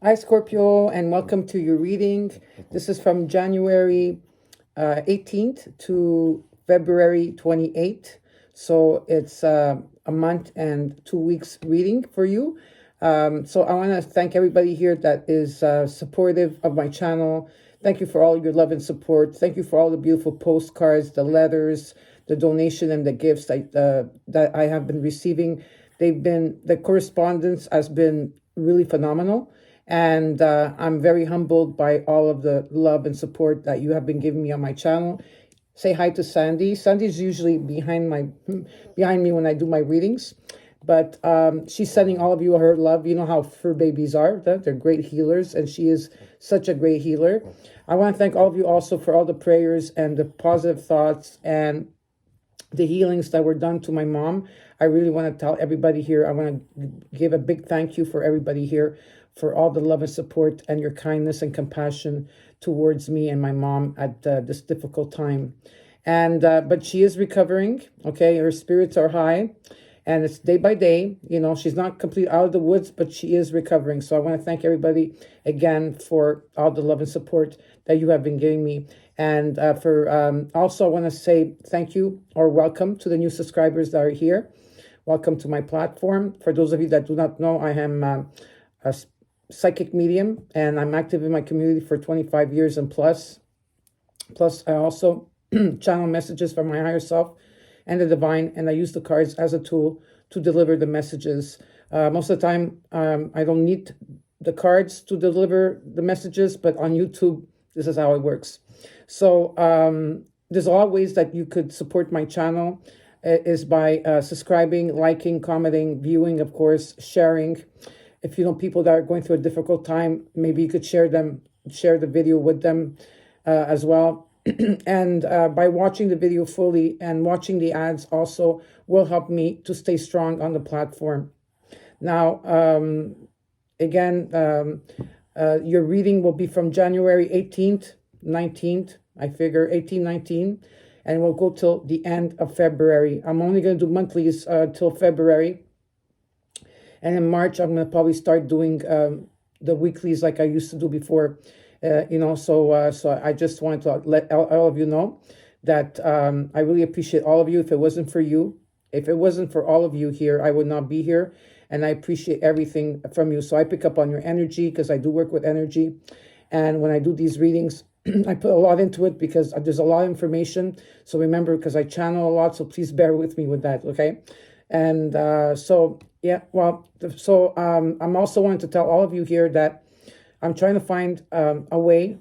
Hi, Scorpio, and welcome to your reading. This is from January 18th to February 28th. So it's a month and 2 weeks reading for you. So I want to thank everybody here that is supportive of my channel. Thank you for all your love and support. Thank you for all the beautiful postcards, the letters, the donation, and the gifts that I have been receiving. The correspondence has been really phenomenal. And I'm very humbled by all of the love and support that you have been giving me on my channel. Say hi to Sandy. Sandy's usually behind me when I do my readings, but she's sending all of you her love. You know how fur babies are; they're great healers, and she is such a great healer. I want to thank all of you also for all the prayers and the positive thoughts and the healings that were done to my mom. I really want to tell everybody here, I want to give a big thank you for everybody here for all the love and support and your kindness and compassion towards me and my mom at this difficult time. And but she is recovering. Okay, her spirits are high, and it's day by day. You know, she's not completely out of the woods, but she is recovering. So I want to thank everybody again for all the love and support that you have been giving me. And for also, I want to say thank you or welcome to the new subscribers that are here. Welcome to my platform. For those of you that do not know, I am a psychic medium, and I'm active in my community for 25 years and plus. Plus, I also channel messages from my higher self and the divine, and I use the cards as a tool to deliver the messages. Most of the time, I don't need the cards to deliver the messages, but on YouTube, this is how it works. So there's a lot of ways that you could support my channel is by subscribing, liking, commenting, viewing, of course, sharing. If you know people that are going through a difficult time, maybe you could share the video with them as well. And by watching the video fully and watching the ads also will help me to stay strong on the platform. Now, again, your reading will be from January 18th, 19th, I figure 18, 19, and we'll go till the end of February. I'm only going to do monthlies till February. And in March, I'm going to probably start doing the weeklies like I used to do before. So I just wanted to let all of you know that I really appreciate all of you. If it wasn't for you, if it wasn't for all of you here, I would not be here. And I appreciate everything from you. So I pick up on your energy because I do work with energy. And when I do these readings, I put a lot into it because there's a lot of information. So remember, because I channel a lot, so please bear with me with that, okay? And I'm also wanting to tell all of you here that I'm trying to find a way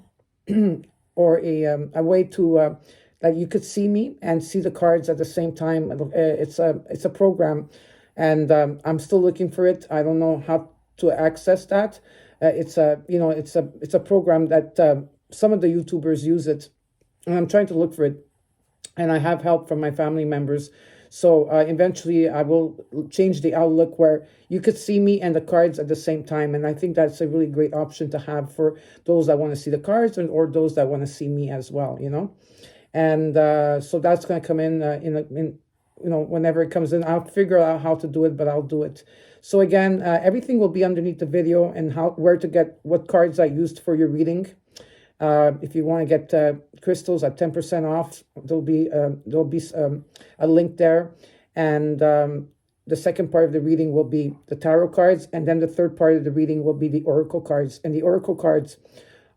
or a way to that you could see me and see the cards at the same time. It's a program, and I'm still looking for it. I don't know how to access that. It's a program that some of the YouTubers use it, and I'm trying to look for it. And I have help from my family members. So eventually I will change the outlook where you could see me and the cards at the same time. And I think that's a really great option to have for those that want to see the cards or those that want to see me as well, you know. And so that's going to come in whenever it comes in. I'll figure out how to do it, but I'll do it. So again, everything will be underneath the video and where to get what cards I used for your reading. If you want to get crystals at 10% off, there'll be a link there. And the second part of the reading will be the tarot cards. And then the third part of the reading will be the oracle cards. And the oracle cards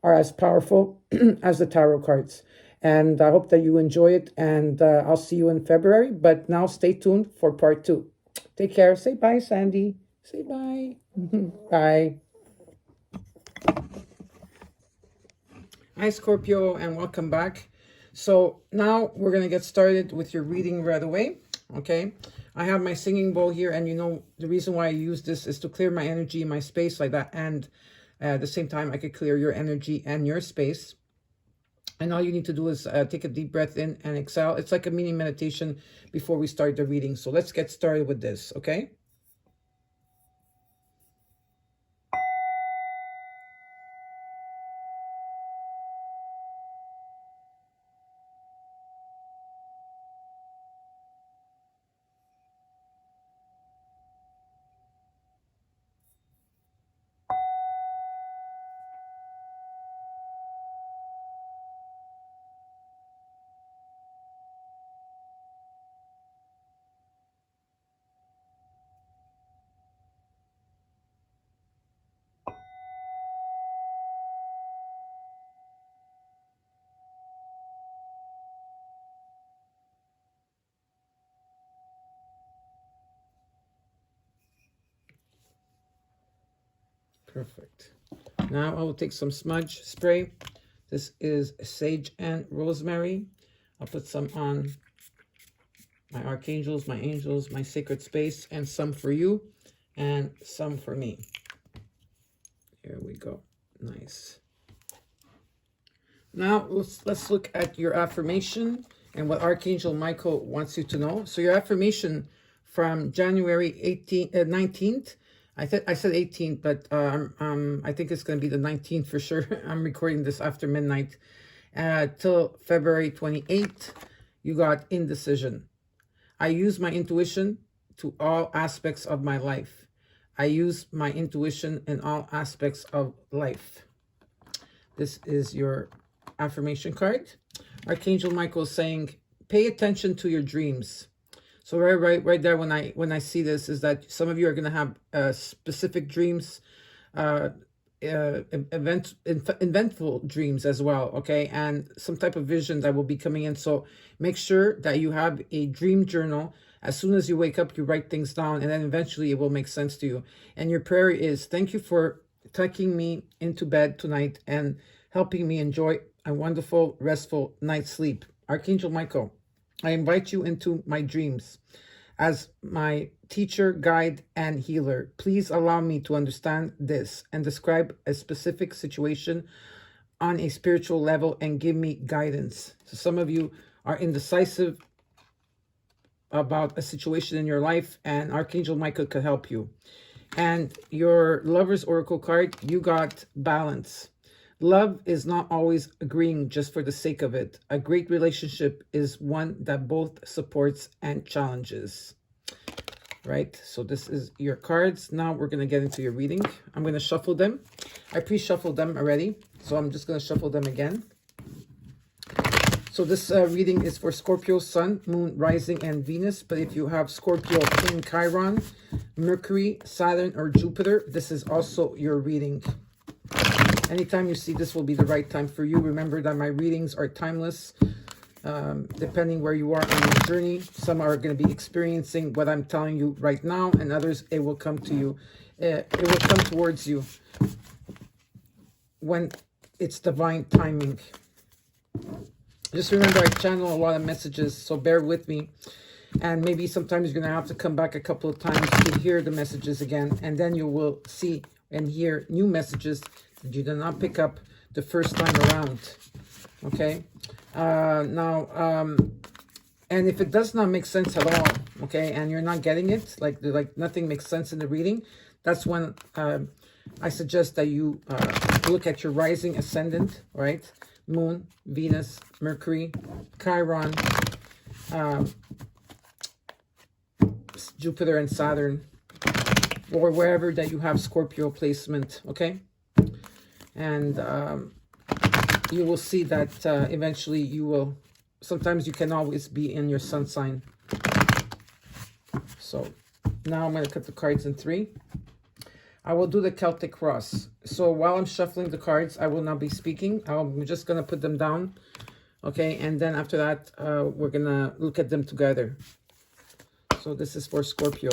are as powerful as the tarot cards. And I hope that you enjoy it. And I'll see you in February. But now stay tuned for part 2. Take care. Say bye, Sandy. Say bye. Bye. Hi, Scorpio, and welcome back. So now we're going to get started with your reading right away, okay? I have my singing bowl here, and you know the reason why I use this is to clear my energy, my space like that, and at the same time I could clear your energy and your space. And all you need to do is take a deep breath in and exhale. It's like a mini meditation before we start the reading. So let's get started with this, okay? Perfect. Now I will take some smudge spray. This is sage and rosemary. I'll put some on my archangels, my angels, my sacred space, and some for you and some for me. Here we go. Nice. Now let's look at your affirmation and what Archangel Michael wants you to know. So your affirmation from January 19th. I said 18th, but I think it's going to be the 19th for sure. I'm recording this after midnight. Till February 28th, you got indecision. I use my intuition to all aspects of my life. I use my intuition in all aspects of life. This is your affirmation card. Archangel Michael is saying, pay attention to your dreams. So right there when I see this is that some of you are going to have specific dreams, eventful dreams as well, okay, and some type of vision that will be coming in. So make sure that you have a dream journal. As soon as you wake up, you write things down, and then eventually it will make sense to you. And your prayer is, thank you for tucking me into bed tonight and helping me enjoy a wonderful, restful night's sleep. Archangel Michael, I invite you into my dreams as my teacher, guide, and healer. Please allow me to understand this and describe a specific situation on a spiritual level and give me guidance. So some of you are indecisive about a situation in your life, and Archangel Michael could help you. And your Lover's Oracle card, you got balance. Love is not always agreeing just for the sake of it. A great relationship is one that both supports and challenges. Right? So this is your cards. Now we're going to get into your reading. I'm going to shuffle them. I pre-shuffled them already, so I'm just going to shuffle them again. So this reading is for Scorpio, Sun, Moon, Rising, and Venus. But if you have Scorpio in Chiron, Mercury, Saturn, or Jupiter, this is also your reading. Anytime you see this will be the right time for you. Remember that my readings are timeless, depending where you are on your journey. Some are going to be experiencing what I'm telling you right now, and others, it will come to you. It will come towards you when it's divine timing. Just remember, I channel a lot of messages, so bear with me. And maybe sometimes you're going to have to come back a couple of times to hear the messages again. And then you will see and hear new messages that you did not pick up the first time around. Okay? And if it does not make sense at all, okay, and you're not getting it, like nothing makes sense in the reading, that's when I suggest that you look at your rising ascendant, right? Moon, Venus, Mercury, Chiron, Jupiter and Saturn, or wherever that you have Scorpio placement, okay? And you will see that eventually you will, sometimes you can always be in your sun sign. So now I'm going to cut the cards in 3. I will do the Celtic cross. So while I'm shuffling the cards, I will not be speaking. I'm just going to put them down. Okay, and then after that, we're going to look at them together. So this is for Scorpio.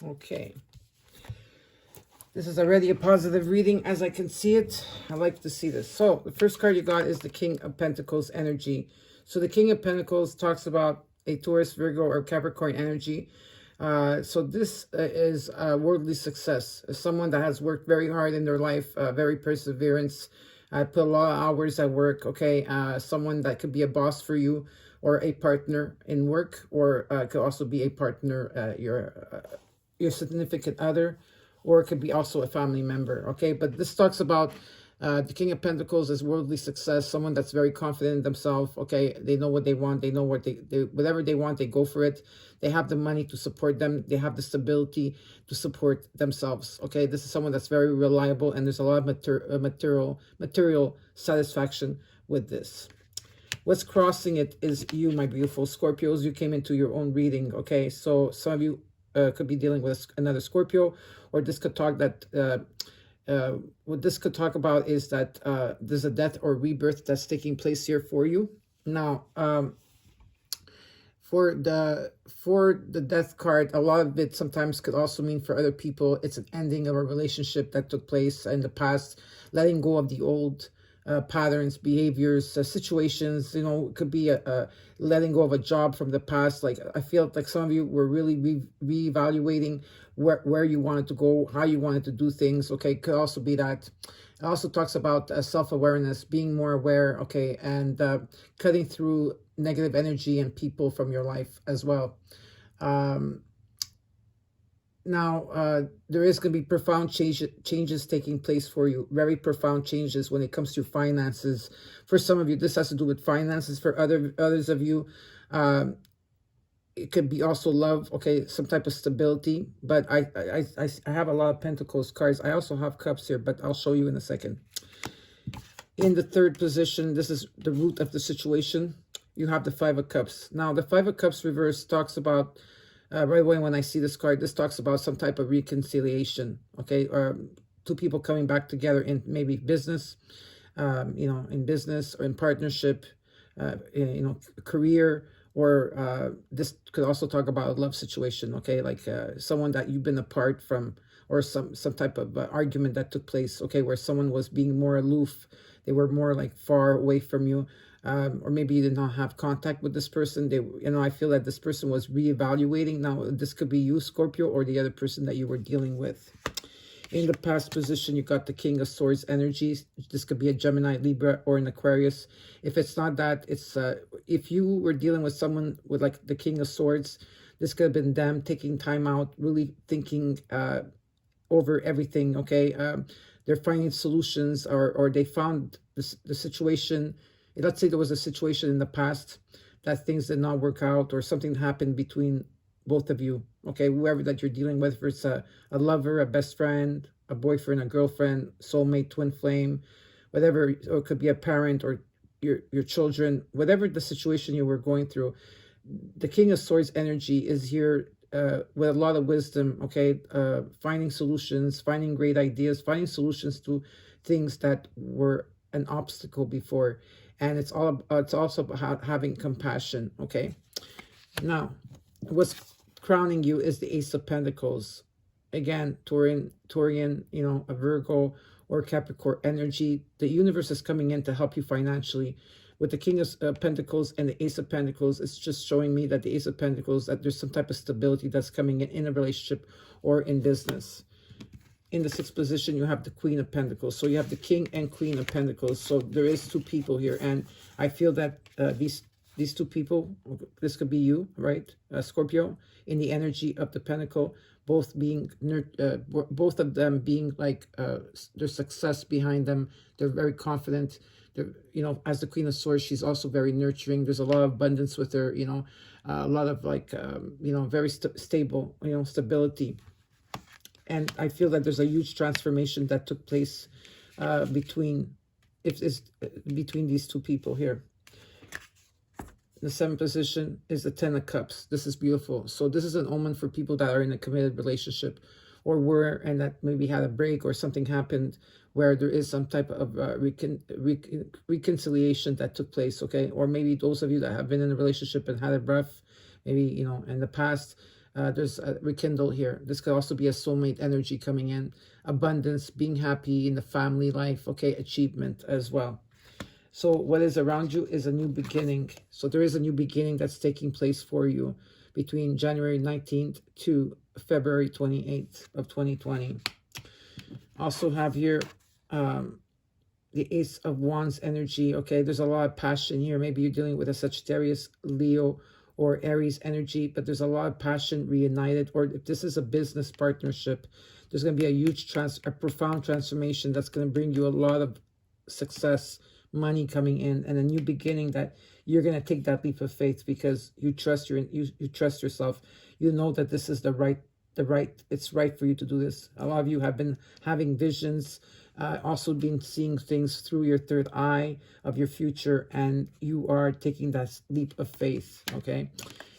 Okay. This is already a positive reading as I can see it. I like to see this. So the first card you got is the King of Pentacles energy. So the King of Pentacles talks about a Taurus, Virgo, or Capricorn energy. So this is worldly success. Someone that has worked very hard in their life, very perseverance, put a lot of hours at work, okay? Someone that could be a boss for you or a partner in work, or could also be a partner, your significant other, or it could be also a family member, okay? But this talks about the King of Pentacles is worldly success, someone that's very confident in themselves, okay? They know what they want. They know what they whatever they want, they go for it. They have the money to support them. They have the stability to support themselves, okay? This is someone that's very reliable, and there's a lot of material satisfaction with this. What's crossing it is you, my beautiful Scorpios. You came into your own reading, okay? So some of you could be dealing with another Scorpio, or this could talk that what this could talk about is that there's a death or rebirth that's taking place here for you. Now, for the death card, a lot of it sometimes could also mean for other people it's an ending of a relationship that took place in the past, letting go of the old patterns, behaviors, situations. You know, it could be a letting go of a job from the past. Like, I feel like some of you were really reevaluating where you wanted to go, how you wanted to do things. Okay, could also be that. It also talks about self-awareness, being more aware, okay, and cutting through negative energy and people from your life as well. Now, there is going to be profound changes taking place for you. Very profound changes when it comes to finances. For some of you, this has to do with finances. For others of you, it could be also love, okay, some type of stability. But I have a lot of Pentacles cards. I also have Cups here, but I'll show you in a second. In the third position, this is the root of the situation. You have the Five of Cups. Now, the Five of Cups reverse talks about, right away when I see this card, this talks about some type of reconciliation, okay? Or two people coming back together in maybe business, you know, in business or in partnership, you know, career, or this could also talk about a love situation, okay? Like someone that you've been apart from, or some type of argument that took place, okay, where someone was being more aloof. They were more like far away from you. Or maybe you did not have contact with this person. They, you know, I feel that this person was reevaluating. Now, this could be you, Scorpio, or the other person that you were dealing with. In the past position, you got the King of Swords energies. This could be a Gemini, Libra, or an Aquarius. If it's not that, it's if you were dealing with someone with like the King of Swords, this could have been them taking time out, really thinking over everything, okay? They're finding solutions, or they found the situation. Let's say there was a situation in the past that things did not work out, or something happened between both of you, okay? Whoever that you're dealing with, if it's a lover, a best friend, a boyfriend, a girlfriend, soulmate, twin flame, whatever, or it could be a parent or your children, whatever the situation you were going through, the King of Swords energy is here with a lot of wisdom, okay? Finding solutions, finding great ideas, finding solutions to things that were an obstacle before. And it's also about having compassion, okay? Now, what's crowning you is the Ace of Pentacles. Again, Taurian, you know, a Virgo or Capricorn energy. The universe is coming in to help you financially. With the King of Pentacles and the Ace of Pentacles, it's just showing me that the Ace of Pentacles, that there's some type of stability that's coming in a relationship or in business. In the sixth position, you have the Queen of Pentacles. So you have the King and Queen of Pentacles. So there is two people here. And I feel that these two people, this could be you, right? Scorpio, in the energy of the Pentacle, both of them being like, there's success behind them. They're very confident. They're, you know, as the Queen of Swords, she's also very nurturing. There's a lot of abundance with her, you know, a lot of like, you know, very stable, you know, stability. And I feel that there's a huge transformation that took place between these two people here. The seventh position is the Ten of Cups. This is beautiful. So this is an omen for people that are in a committed relationship, or were, and that maybe had a break or something happened where there is some type of reconciliation that took place, okay? Or maybe those of you that have been in a relationship and had it rough, maybe, you know, in the past, There's a rekindle here. This could also be a soulmate energy coming in. Abundance, being happy in the family life, okay, achievement as well. So what is around you is a new beginning. So there is a new beginning that's taking place for you between January 19th to February 28th of 2020. Also have here the Ace of Wands energy. Okay, there's a lot of passion here. Maybe you're dealing with a Sagittarius, Leo, or Aries energy, but there's a lot of passion reunited. Or if this is a business partnership, there's going to be a huge a profound transformation that's going to bring you a lot of success, money coming in, and a new beginning that you're going to take that leap of faith because you trust you trust yourself. You know that this is it's right for you to do this. A lot of you have been having visions, also been seeing things through your third eye of your future, and you are taking that leap of faith. Okay,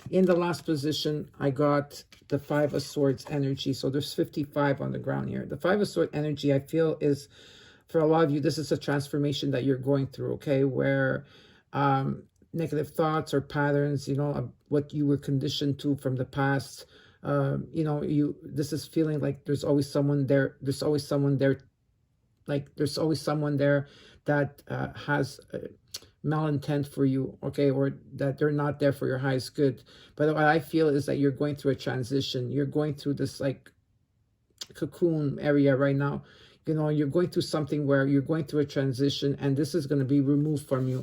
in the last position I got the Five of Swords energy. So there's 55 on the ground here. The Five of Swords energy, I feel, is for a lot of you, this is a transformation that you're going through, okay, where negative thoughts or patterns, what you were conditioned to from the past, this is feeling like there's always someone there, there's always someone there that has malintent for you, okay, or that they're not there for your highest good. But what I feel is that you're going through a transition. You're going through this like cocoon area right now. You're going through something where you're going through a transition, and this is going to be removed from you.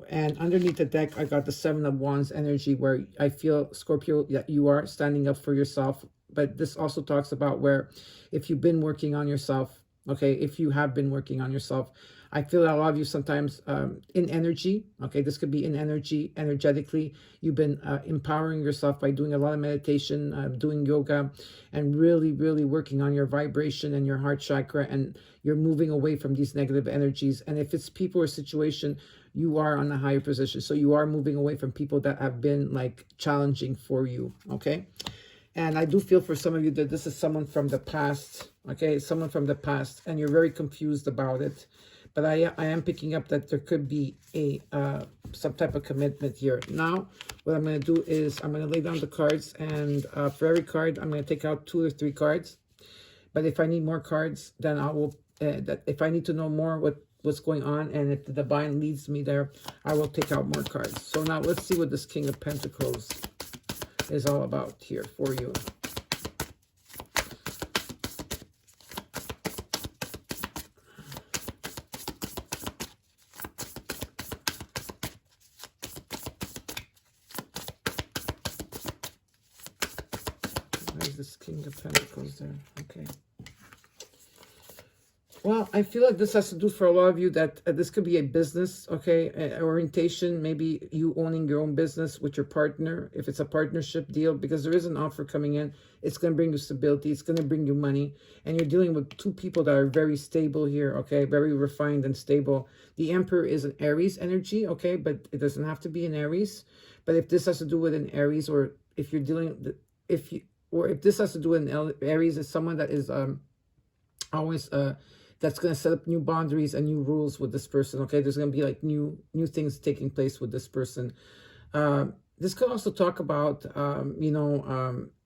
And underneath the deck, I got the Seven of Wands energy, where I feel, Scorpio, that you are standing up for yourself. But this also talks about where if you've been working on yourself, okay, if you have been working on yourself, I feel that a lot of you sometimes in energy, okay, this could be in energy, energetically, you've been empowering yourself by doing a lot of meditation, doing yoga, and really, really working on your vibration and your heart chakra, and you're moving away from these negative energies. And if it's people or situation, you are on a higher position. So you are moving away from people that have been like challenging for you, okay? And I do feel for some of you that this is someone from the past, okay? Someone from the past, and you're very confused about it. But I am picking up that there could be a some type of commitment here. Now, what I'm going to do is I'm going to lay down the cards, and for every card, I'm going to take out 2 or 3 cards. But if I need more cards, then I will. If I need to know more what's going on, and if the divine leads me there, I will take out more cards. So now let's see what this King of Pentacles is all about here for you. This King of Pentacles there. Okay. Well, I feel like this has to do for a lot of you that this could be a business, okay, orientation, maybe you owning your own business with your partner, if it's a partnership deal, because there is an offer coming in. It's going to bring you stability. It's going to bring you money. And you're dealing with 2 people that are very stable here, okay, very refined and stable. The Emperor is an Aries energy, okay, but it doesn't have to be an Aries. But if this has to do with an Aries, or if you're dealing, if this has to do with an Aries, is someone that is always that's going to set up new boundaries and new rules with this person, okay? There's going to be like new things taking place with this person. This could also talk about,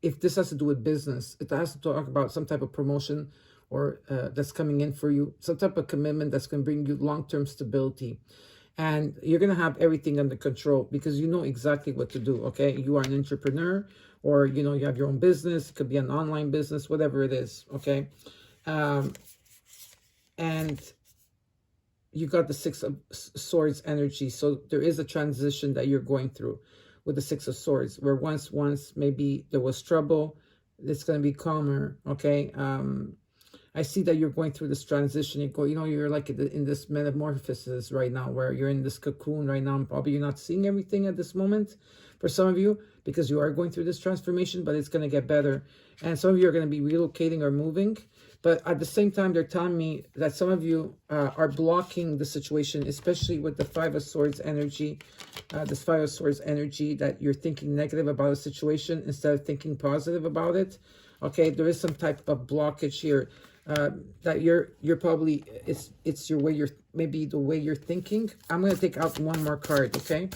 if this has to do with business, it has to talk about some type of promotion or that's coming in for you, some type of commitment that's going to bring you long-term stability. And you're going to have everything under control because you know exactly what to do, okay? You are an entrepreneur, or, you have your own business. It could be an online business, whatever it is, okay? And you got the Six of Swords energy. So there is a transition that you're going through with the Six of Swords, where once maybe there was trouble. It's going to be calmer, okay? I see that you're going through this transition. You're like in this metamorphosis right now, where you're in this cocoon right now. Probably you're not seeing everything at this moment for some of you, because you are going through this transformation, but it's going to get better. And some of you are going to be relocating or moving. But at the same time, they're telling me that some of you are blocking the situation, especially with the Five of Swords energy, this Five of Swords energy, that you're thinking negative about a situation instead of thinking positive about it. Okay, there is some type of blockage here that you're probably, it's your way, maybe the way you're thinking. I'm going to take out one more card, okay?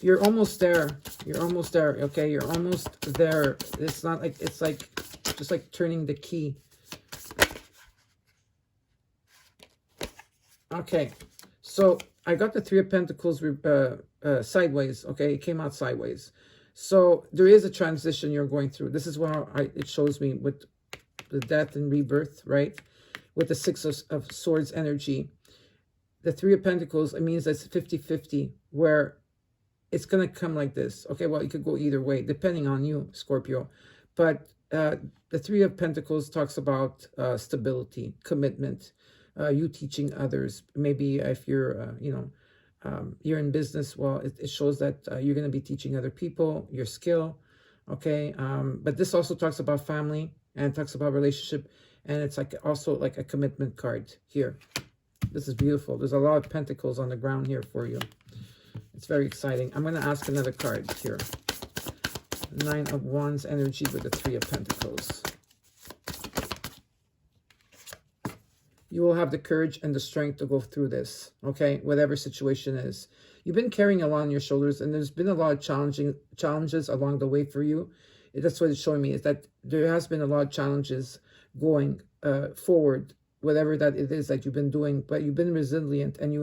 You're almost there. You're almost there. Okay, you're almost there. It's not like, it's like just like turning the key. Okay, so I got the Three of Pentacles sideways. Okay, it came out sideways. So there is a transition you're going through. This is what it shows me with the death and rebirth, right? With the Six of Swords energy. The Three of Pentacles, it means it's 50-50, where it's going to come like this. Okay, well, it could go either way, depending on you, Scorpio. But the Three of Pentacles talks about stability, commitment, you teaching others. Maybe if you're, you're in business, well, it shows that you're going to be teaching other people your skill. Okay, but this also talks about family and talks about relationship. And it's like also like a commitment card here. This is beautiful. There's a lot of pentacles on the ground here for you. It's very exciting. I'm going to ask another card here. Nine of Wands energy with the Three of Pentacles. You will have the courage and the strength to go through this, okay? Whatever situation is. You've been carrying a lot on your shoulders, and there's been a lot of challenges along the way for you. That's what it's showing me, is that there has been a lot of challenges going forward, whatever that it is that you've been doing, but you've been resilient, and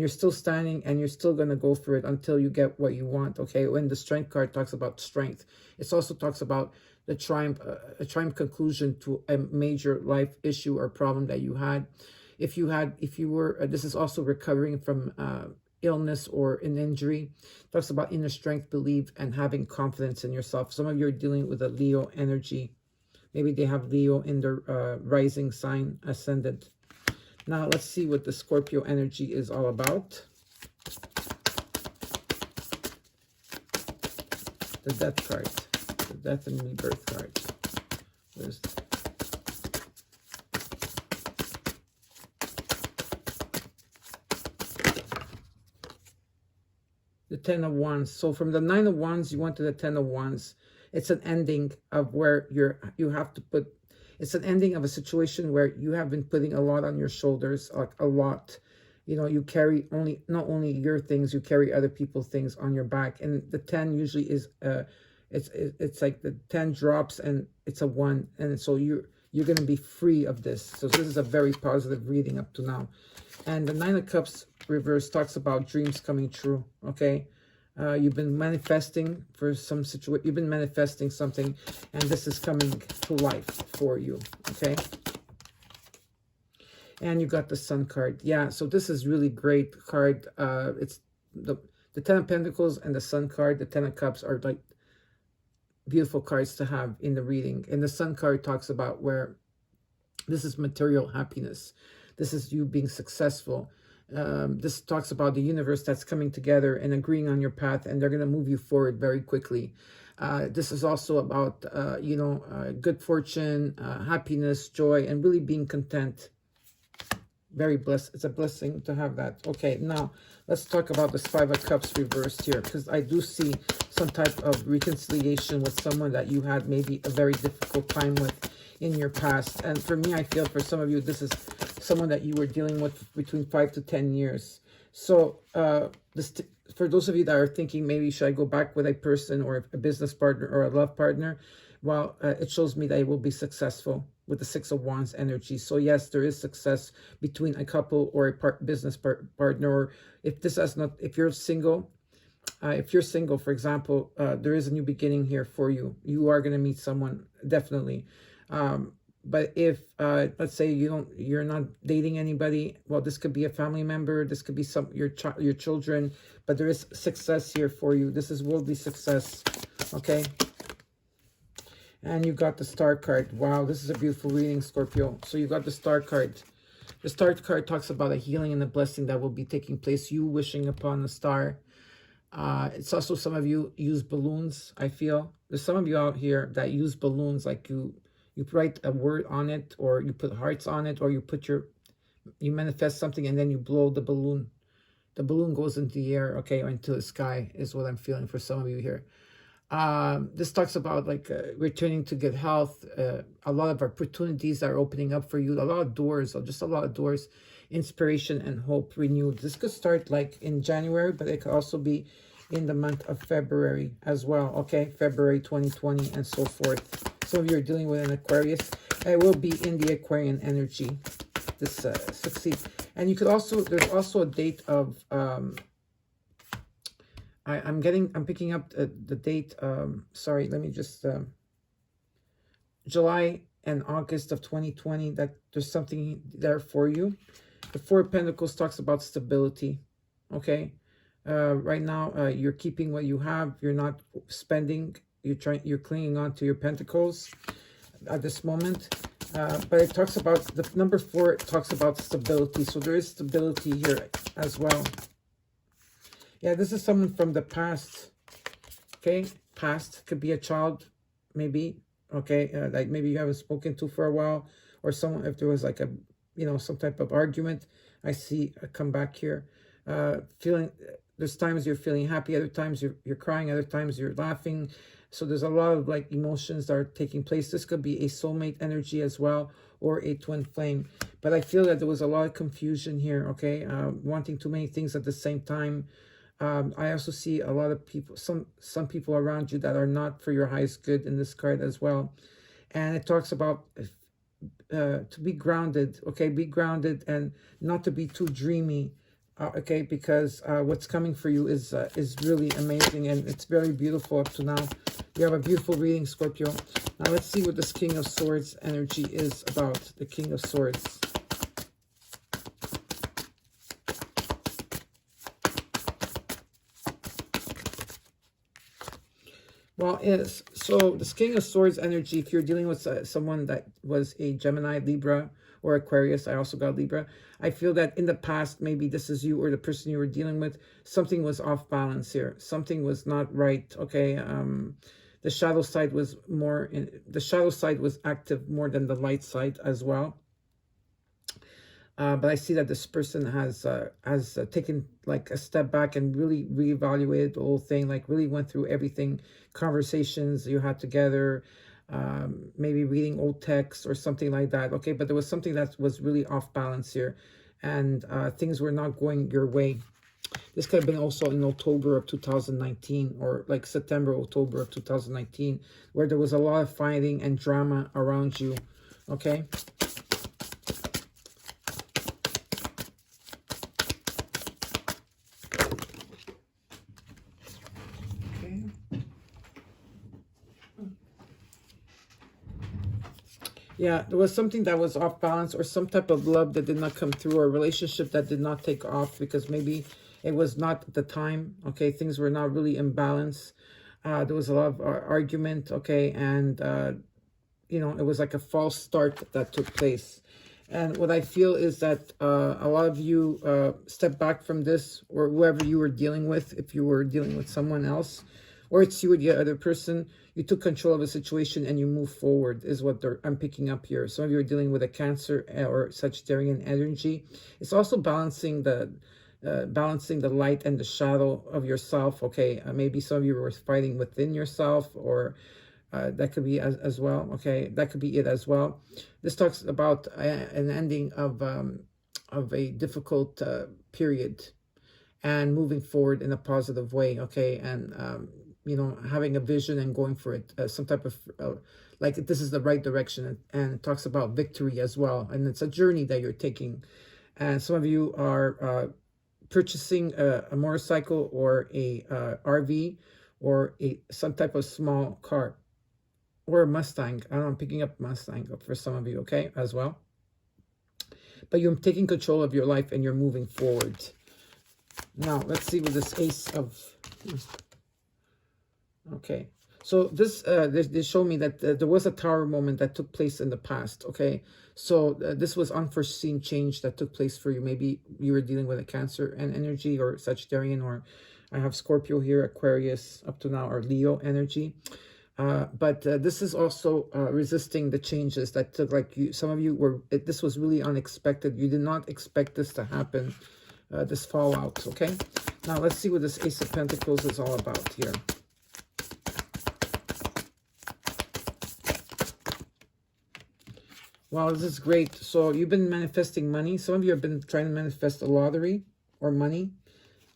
you're still standing, and you're still going to go through it until you get what you want, okay? When the Strength card talks about strength, it also talks about the triumph, a triumph conclusion to a major life issue or problem that you had. If you were, this is also recovering from illness or an injury. It talks about inner strength, belief, and having confidence in yourself. Some of you are dealing with a Leo energy. Maybe they have Leo in their rising sign, ascendant. Now, let's see what the Scorpio energy is all about. The Death card. The Death and Rebirth card. Where's the Ten of Wands? So from the Nine of Wands, you went to the Ten of Wands. It's an ending of where you have to put, it's an ending of a situation where you have been putting a lot on your shoulders, like a lot. You know, you carry not only your things, you carry other people's things on your back. And the 10 usually is, it's like the 10 drops and it's a 1. And so you're going to be free of this. So this is a very positive reading up to now. And the Nine of Cups reverse talks about dreams coming true, okay? You've been manifesting for some situation. You've been manifesting something, and this is coming to life for you, okay? And you got the Sun card. Yeah, so this is really great card. It's the Ten of Pentacles and the Sun card. The Ten of Cups are like beautiful cards to have in the reading. And the Sun card talks about where this is material happiness. This is you being successful. This talks about the universe that's coming together and agreeing on your path, and they're going to move you forward very quickly. This is also about, good fortune, happiness, joy, and really being content. Very blessed. It's a blessing to have that. Okay, now let's talk about this Five of Cups reversed here, because I do see some type of reconciliation with someone that you had maybe a very difficult time with in your past. And for me, I feel for some of you, this is someone that you were dealing with between 5 to 10 years. So for those of you that are thinking, maybe should I go back with a person or a business partner or a love partner? Well, it shows me that it will be successful with the Six of Wands energy. So yes, there is success between a couple or a business partner. Or if this has not, if you're single, for example, there is a new beginning here for you. You are going to meet someone, definitely. But if, let's say you're not dating anybody, well, this could be a family member, this could be your children, but there is success here for you. This is worldly success, okay? And you got the Star card. Wow, this is a beautiful reading, Scorpio. So you got the Star card. The Star card talks about a healing and a blessing that will be taking place. You wishing upon a star. It's also some of you use balloons, I feel. There's some of you out here that use balloons, like you write a word on it, or you put hearts on it, or you manifest something and then you blow the balloon. The balloon goes into the air, okay, or into the sky is what I'm feeling for some of you here. This talks about like returning to good health. A lot of opportunities are opening up for you. A lot of doors, or just a lot of doors, inspiration and hope renewed. This could start like in January, but it could also be in the month of February as well, okay? February 2020 and so forth. Some of you are dealing with an Aquarius. It will be in the Aquarian energy, this succeed. And you could also, there's also a date of, I'm picking up the date, sorry, let me just, July and August of 2020, that there's something there for you. The Four of Pentacles talks about stability, okay? Right now, you're keeping what you have. You're not spending. You're clinging on to your pentacles at this moment. But it talks about, the number 4 talks about stability. So there is stability here as well. Yeah, this is someone from the past, okay? Past, could be a child, maybe, okay? Like maybe you haven't spoken to for a while, or someone, if there was like a, you know, some type of argument. I see a comeback here. Feeling, there's times you're feeling happy, other times you're crying, other times you're laughing. So there's a lot of like emotions that are taking place. This could be a soulmate energy as well, or a twin flame. But I feel that there was a lot of confusion here, okay? Wanting too many things at the same time. I also see a lot of people, some people around you that are not for your highest good in this card as well. And it talks about to be grounded, okay? Be grounded and not to be too dreamy, okay? Because what's coming for you is really amazing, and it's very beautiful up to now. You have a beautiful reading, Scorpio. Now let's see what this King of Swords energy is about, the King of Swords. Well, yes. So this King of Swords energy, if you're dealing with someone that was a Gemini, Libra, or Aquarius, I also got Libra. I feel that in the past, maybe this is you or the person you were dealing with, something was off balance here. Something was not right, okay? The shadow side was more, the shadow side was active more than the light side as well. But I see that this person has taken like a step back and really reevaluated the whole thing, like really went through everything, conversations you had together, maybe reading old texts or something like that, okay? But there was something that was really off balance here, and things were not going your way. This could have been also in October of 2019, or like September, October of 2019, where there was a lot of fighting and drama around you, okay? Yeah, there was something that was off balance, or some type of love that did not come through, or a relationship that did not take off because maybe it was not the time, okay? Things were not really in balance. There was a lot of argument, okay? And, you know, it was like a false start that took place. And what I feel is that a lot of you stepped back from this, or whoever you were dealing with, if you were dealing with someone else, or it's you or the other person, you took control of a situation and you move forward, is what I'm picking up here. Some of you are dealing with a Cancer or Sagittarian energy. It's also balancing the light and the shadow of yourself, okay? Maybe some of you were fighting within yourself, or that could be as well, okay? That could be it as well. This talks about an ending of a difficult period, and moving forward in a positive way, okay? And you know, having a vision and going for it, some type of like this is the right direction. And it talks about victory as well, and it's a journey that you're taking. And some of you are purchasing a motorcycle, or a RV, or some type of small car, or a Mustang. I don't know, I'm picking up Mustang for some of you, okay, as well. But you're taking control of your life and you're moving forward. Now, let's see with this Ace of... Okay, so this they show me that there was a tower moment that took place in the past, okay? So this was unforeseen change that took place for you. Maybe you were dealing with a Cancer and energy, or Sagittarian, or I have Scorpio here, Aquarius up to now, or Leo energy. But this is also resisting the changes that took, like some of you were, this was really unexpected. You did not expect this to happen, this fallout, okay? Now let's see what this Ace of Pentacles is all about here. Wow, this is great. So you've been manifesting money. Some of you have been trying to manifest a lottery or money.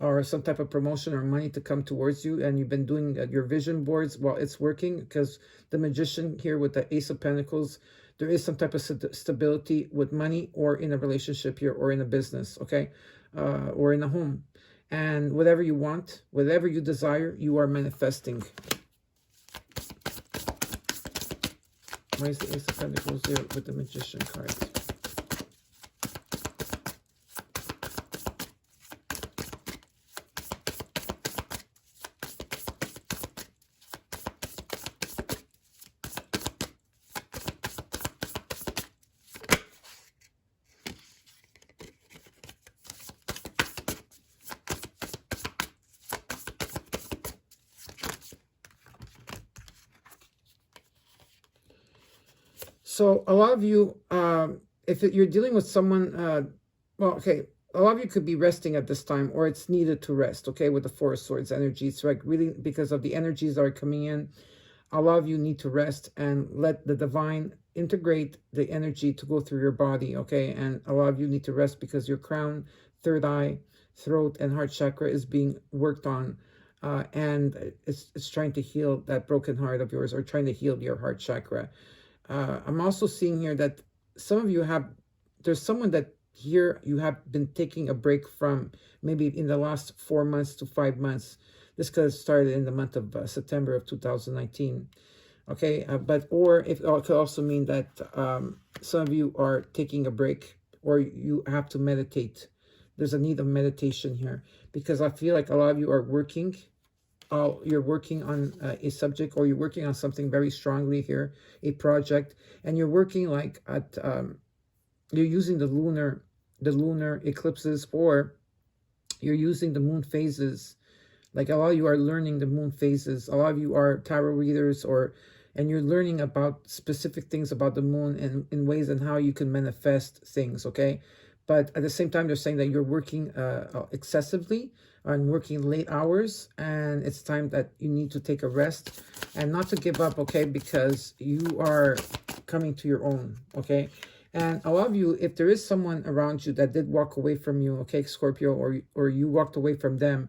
or some type of promotion or money to come towards you, and you've been doing your vision boards. Well, it's working, because the Magician here with the Ace of Pentacles, there is some type of stability with money, or in a relationship here, or in a business, okay, or in a home. And whatever you want, whatever you desire, you are manifesting. Why is the Ace of Pentacles there with the Magician card? So a lot of you, if you're dealing with someone, well, okay, a lot of you could be resting at this time, or it's needed to rest, okay, with the Four of Swords energy. It's like really because of the energies that are coming in, a lot of you need to rest and let the divine integrate the energy to go through your body, okay? And a lot of you need to rest because your crown, third eye, throat, and heart chakra is being worked on, and it's trying to heal that broken heart of yours, or trying to heal your heart chakra. I'm also seeing here that some of you there's someone that here you have been taking a break from, maybe in the last 4 months to 5 months. This could have started in the month of September of 2019. Okay, or it could also mean that some of you are taking a break, or you have to meditate. There's a need of meditation here, because I feel like a lot of you are working. You're working on a subject, or you're working on something very strongly here, a project, and you're working like at you're using the lunar eclipses, or you're using the moon phases. Like a lot of you are learning the moon phases. A lot of you are tarot readers, and you're learning about specific things about the moon, and in ways and how you can manifest things, okay? But at the same time, they're saying that you're working excessively and working late hours, and it's time that you need to take a rest and not to give up, okay? Because you are coming to your own, okay? And a lot of you, if there is someone around you that did walk away from you, okay, Scorpio, or you walked away from them,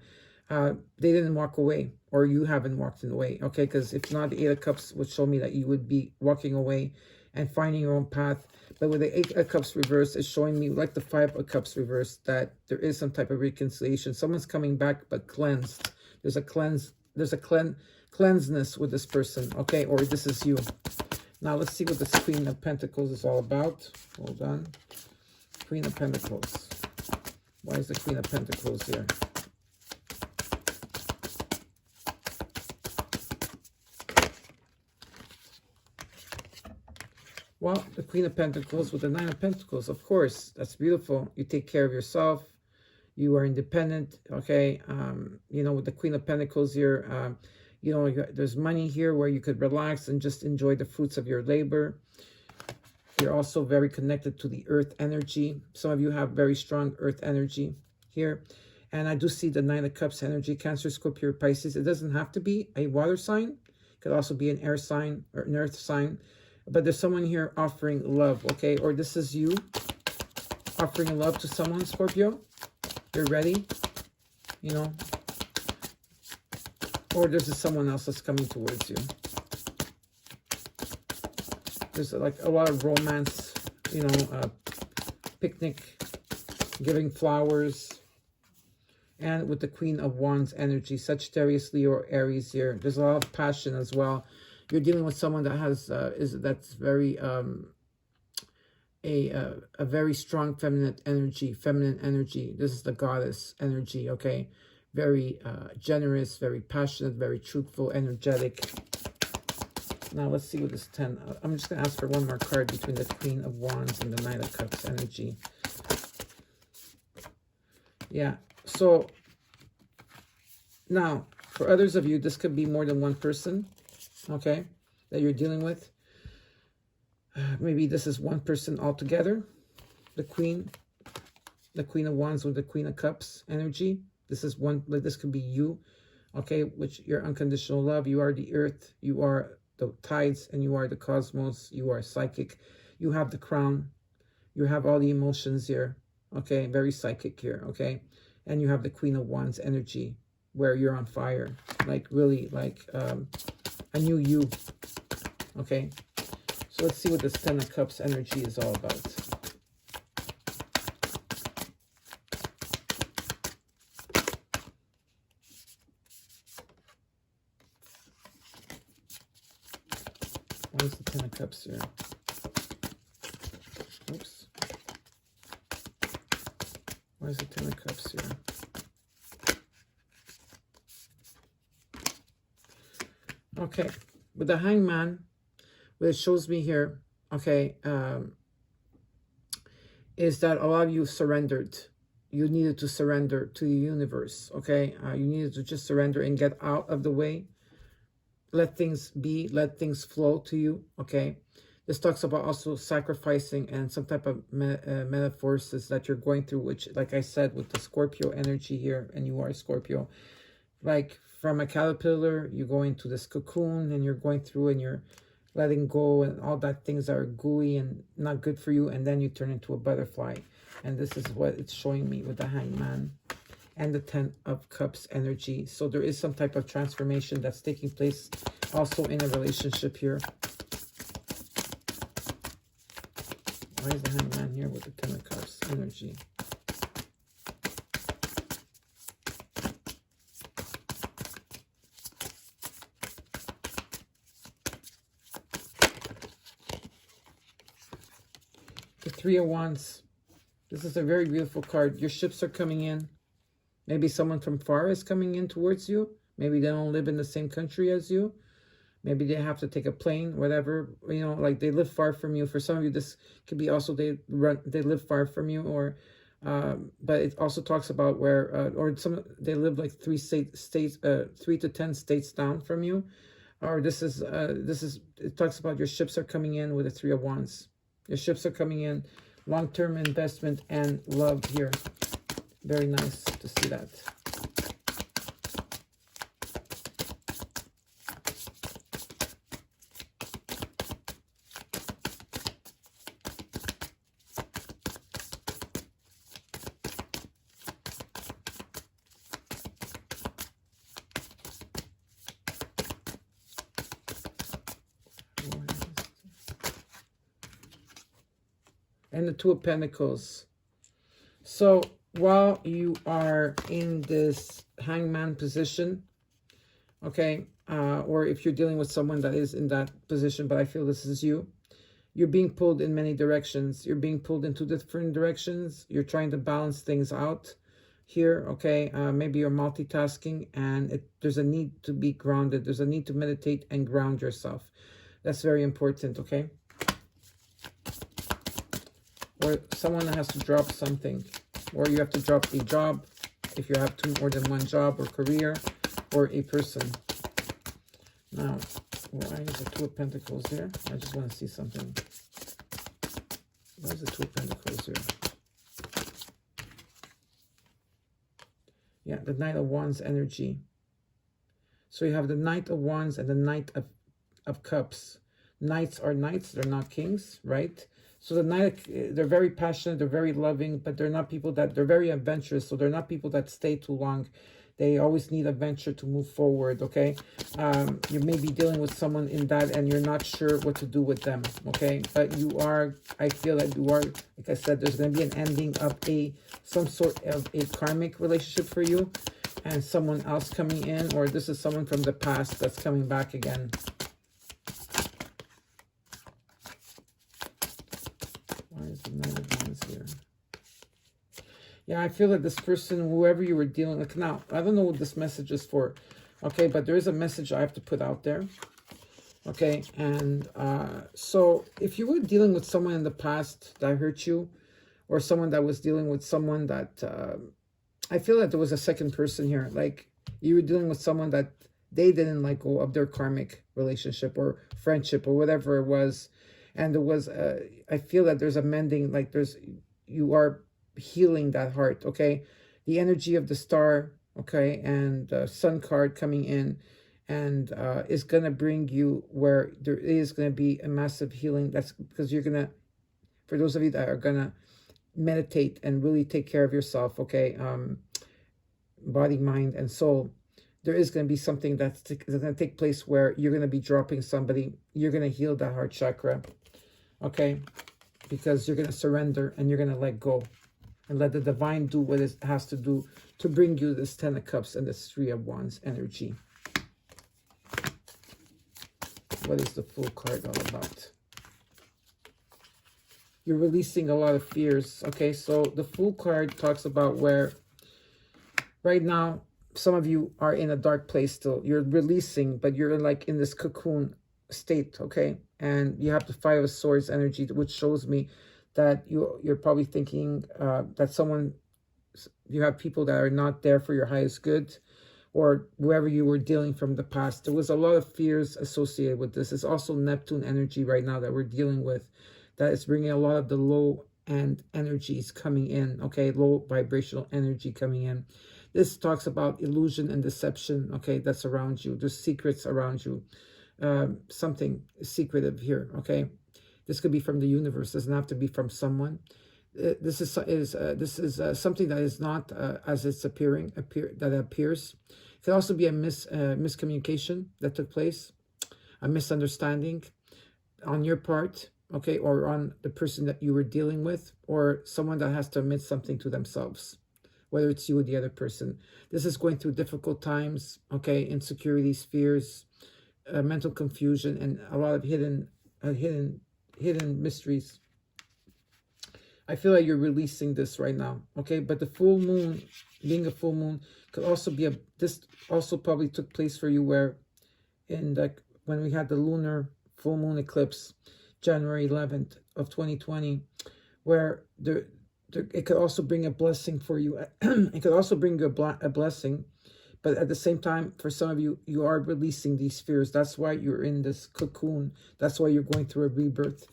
they didn't walk away, or you haven't walked away, okay? Because if not, the Eight of Cups would show me that you would be walking away and finding your own path. But with the Eight of Cups reverse, it's showing me, like the Five of Cups reverse, that there is some type of reconciliation. Someone's coming back, but cleansed. There's a cleanseness with this person, okay? Or this is you. Now let's see what this Queen of Pentacles is all about. Hold on. Queen of Pentacles. Why is the Queen of Pentacles here? Well, the Queen of Pentacles with the Nine of Pentacles, of course, that's beautiful. You take care of yourself. You are independent, okay? You know, with the Queen of Pentacles here, you know, there's money here where you could relax and just enjoy the fruits of your labor. You're also very connected to the earth energy. Some of you have very strong earth energy here. And I do see the Nine of Cups energy, Cancer, Scorpio, Pisces. It doesn't have to be a water sign. It could also be an air sign or an earth sign. But there's someone here offering love, okay? Or this is you offering love to someone, Scorpio. You're ready, you know. Or there's someone else that's coming towards you. There's like a lot of romance, you know, picnic, giving flowers. And with the Queen of Wands energy, Sagittarius, Leo, or Aries here. There's a lot of passion as well. You're dealing with someone that has that's very a very strong feminine energy. This is the goddess energy, okay? Very generous, very passionate, very truthful, energetic. Now let's see what this 10. I'm just gonna ask for one more card between the Queen of Wands and the Knight of Cups energy. Yeah. So now for others of you, this could be more than one person, okay, that you're dealing with. Maybe this is one person altogether. The Queen of Wands with the Queen of Cups energy. This is one, like this could be you, okay, which your unconditional love. You are the earth, you are the tides, and you are the cosmos. You are psychic. You have the crown. You have all the emotions here, okay, very psychic here, okay. And you have the Queen of Wands energy, where you're on fire, like really, like a new you. Okay, so let's see what this Ten of Cups energy is all about. Why is the Ten of Cups here? Oops. Why is the Ten of Cups here? Okay, with the Hangman, what it shows me here, okay, is that a lot of you surrendered. You needed to surrender to the universe, okay? You needed to just surrender and get out of the way. Let things be, let things flow to you, okay? This talks about also sacrificing and some type of metaphors that you're going through, which, like I said, with the Scorpio energy here, and you are a Scorpio, like from a caterpillar, you go into this cocoon and you're going through and you're letting go and all that things are gooey and not good for you, and then you turn into a butterfly. And this is what it's showing me with the Hangman and the Ten of Cups energy. So there is some type of transformation that's taking place also in a relationship here. Why is the Hangman here with the Ten of Cups energy? The Three of Wands. This is a very beautiful card. Your ships are coming in. Maybe someone from far is coming in towards you. Maybe they don't live in the same country as you. Maybe they have to take a plane, whatever. You know, like they live far from you. For some of you, this could be also they live far from you, or but it also talks about where or they live like 3 to 10 states down from you. Or it talks about your ships are coming in with the Three of Wands. Your ships are coming in, long-term investment and love here. Very nice to see that. And the Two of Pentacles. So while you are in this Hangman position, okay, or if you're dealing with someone that is in that position, but I feel this is you, you're being pulled in many directions. You're being pulled in 2 different directions. You're trying to balance things out here, okay? Maybe you're multitasking, and there's a need to be grounded. There's a need to meditate and ground yourself. That's very important, okay? Or someone has to drop something, or you have to drop a job if you have more than one job or career, or a person. Now, why is the Two of Pentacles here? I just want to see something. Why is the Two of Pentacles here? Yeah, the Knight of Wands energy. So you have the Knight of Wands and the Knight of Cups. Knights are knights, they're not kings, right? So the Knight, they're very passionate, they're very loving, but they're not people that, they're very adventurous, so they're not people that stay too long. They always need adventure to move forward, okay? You may be dealing with someone in that and you're not sure what to do with them, okay? But you are, I feel that you are, like I said, there's going to be an ending of some sort of a karmic relationship for you and someone else coming in, or this is someone from the past that's coming back again. Why is the Knight of Wands here? Yeah, I feel that this person, whoever you were dealing with, now, I don't know what this message is for, okay, but there is a message I have to put out there, okay, and so if you were dealing with someone in the past that hurt you, or someone that was dealing with someone that, I feel that there was a second person here, like you were dealing with someone that they didn't let go of their karmic relationship or friendship or whatever it was, and there was, I feel that there's a mending, like you are healing that heart, okay? The energy of the Star, okay, and the Sun card coming in, and is going to bring you where there is going to be a massive healing. That's because you're going to, for those of you that are going to meditate and really take care of yourself, okay? body, mind, and soul, there is going to be something that's going to take place where you're going to be dropping somebody. You're going to heal that heart chakra, okay? Because you're going to surrender and you're going to let go and let the divine do what it has to do to bring you this 10 of Cups and this 3 of Wands energy. What is the Fool card all about? You're releasing a lot of fears, okay? So the Fool card talks about where right now, some of you are in a dark place still. You're releasing, but you're like in this cocoon state, okay? And you have the 5 of Swords energy, which shows me that you're probably thinking that you have people that are not there for your highest good, or whoever you were dealing from the past. There was a lot of fears associated with this. It's also Neptune energy right now that we're dealing with, that is bringing a lot of the low end energies coming in, okay? Low vibrational energy coming in. This talks about illusion and deception, okay, that's around you. There's secrets around you. Something secretive here, okay? This could be from the universe. Doesn't have to be from someone. This is something that is not as it's that appears. It could also be a miscommunication that took place, a misunderstanding on your part, okay, or on the person that you were dealing with, or someone that has to admit something to themselves, whether it's you or the other person. This is going through difficult times, okay, insecurities, fears, mental confusion, and a lot of hidden mysteries. I feel like you're releasing this right now, okay? But the full moon, being a full moon, could also be this also probably took place for you where when we had the lunar full moon eclipse, January 11th of 2020, where it could also bring a blessing for you. It could also bring you a blessing, but at the same time, for some of you, you are releasing these fears. That's why you're in this cocoon. That's why you're going through a rebirth.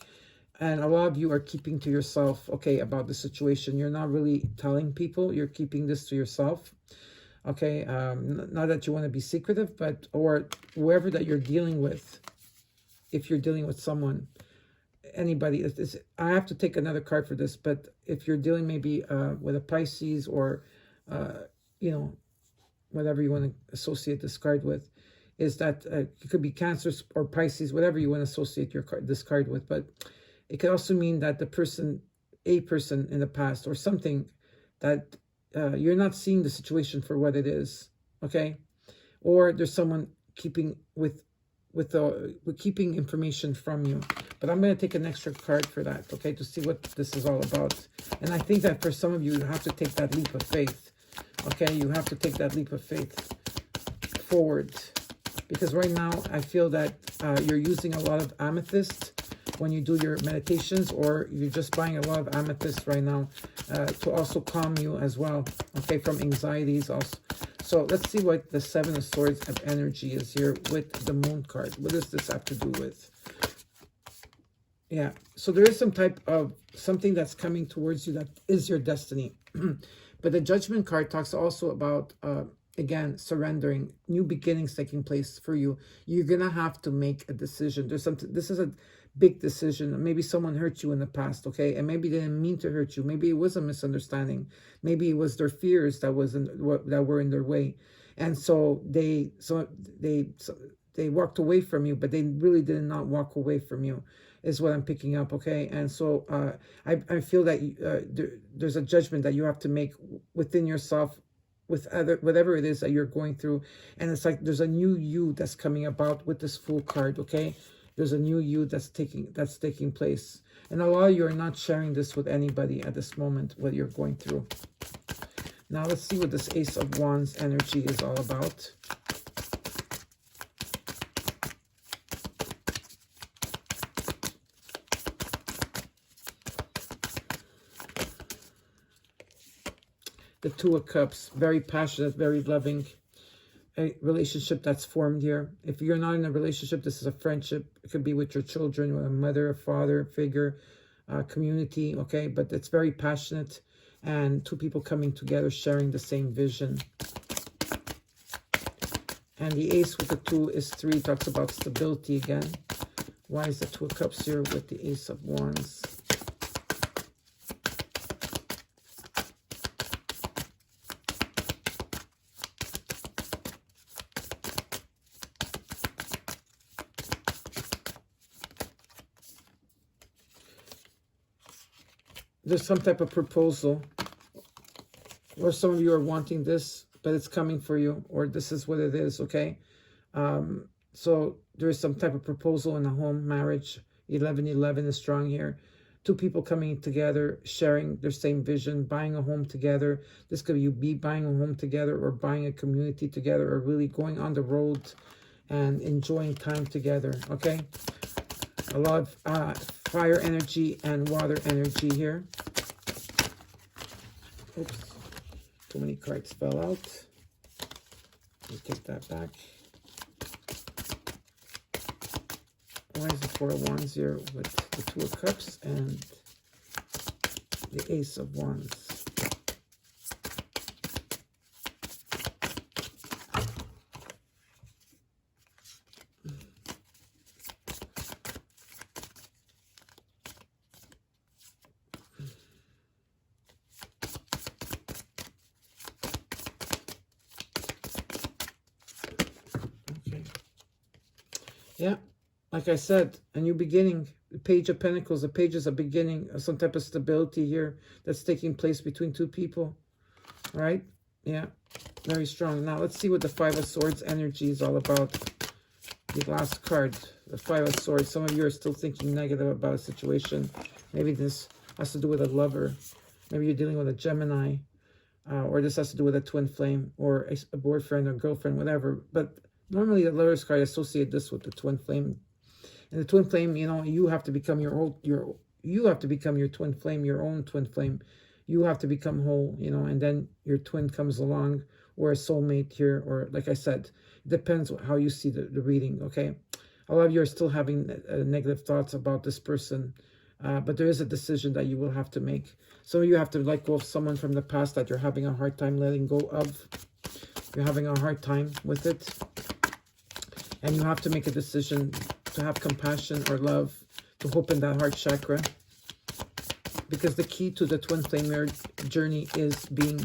And a lot of you are keeping to yourself, okay, about the situation. You're not really telling people. You're keeping this to yourself, okay? Not that you want to be secretive, or whoever that you're dealing with, if you're dealing with someone, anybody. I have to take another card for this, but if you're dealing maybe with a Pisces or, whatever you want to associate this card with, is that it could be Cancer or Pisces, whatever you want to associate this card with. But it could also mean that a person in the past or something that you're not seeing the situation for what it is, okay? Or there's someone keeping keeping information from you. But I'm going to take an extra card for that, okay, to see what this is all about. And I think that for some of you, you have to take that leap of faith, okay? You have to take that leap of faith forward. Because right now, I feel that you're using a lot of amethyst when you do your meditations, or you're just buying a lot of amethyst right now to also calm you as well, okay, from anxieties also. So let's see what the 7 of Swords of energy is here with the Moon card. What does this have to do with? Yeah, so there is some type of something that's coming towards you that is your destiny. But the Judgment card talks also about, again, surrendering, new beginnings taking place for you. You're going to have to make a decision. This is a big decision. Maybe someone hurt you in the past, okay? And maybe they didn't mean to hurt you. Maybe it was a misunderstanding. Maybe it was their fears that were in their way. And so they walked away from you, but they really did not walk away from you, is what I'm picking up, okay? And so I feel that there's a judgment that you have to make within yourself, with whatever it is that you're going through. And it's like there's a new you that's coming about with this Fool card, okay? There's a new you that's taking place. And a lot of you are not sharing this with anybody at this moment, what you're going through. Now let's see what this Ace of Wands energy is all about. The Two of Cups, very passionate, very loving. A relationship that's formed here. If you're not in a relationship, this is a friendship. It could be with your children, with a mother, a father figure, community, okay? But it's very passionate, and two people coming together, sharing the same vision. And the Ace with the 2 is 3, talks about stability again. Why is the 2 of Cups here with the Ace of Wands? there's some type of proposal, or some of you are wanting this, but it's coming for you, or this is what it is, okay? So there is some type of proposal in a home, marriage. 1111 is strong here. Two people coming together, sharing their same vision, buying a home together. This could be buying a home together, or buying a community together, or really going on the road and enjoying time together, okay? A lot of fire energy and water energy here. Oops, too many cards fell out. Let's take that back. Why is the Four of Wands here with the Two of Cups and the Ace of Wands? Okay. Yeah. Like I said, a new beginning, the Page of Pentacles. The Page is a beginning of some type of stability here that's taking place between two people. All right? Yeah, very strong. Now, let's see what the Five of Swords energy is all about. The last card, the Five of Swords. Some of you are still thinking negative about a situation. Maybe this has to do with a lover. Maybe you're dealing with a Gemini. Or this has to do with a twin flame, or a boyfriend or girlfriend, whatever. But normally the Lover's card associate this with the twin flame. And the twin flame, you know, you have to become you have to become your twin flame, your own twin flame. You have to become whole, you know, and then your twin comes along, or a soulmate here, or like I said, it depends how you see the reading, okay? A lot of you are still having negative thoughts about this person, but there is a decision that you will have to make. So you have to let go of someone from the past that you're having a hard time letting go of. You're having a hard time with it. And you have to make a decision to have compassion or love, to open that heart chakra, because the key to the twin flame journey is the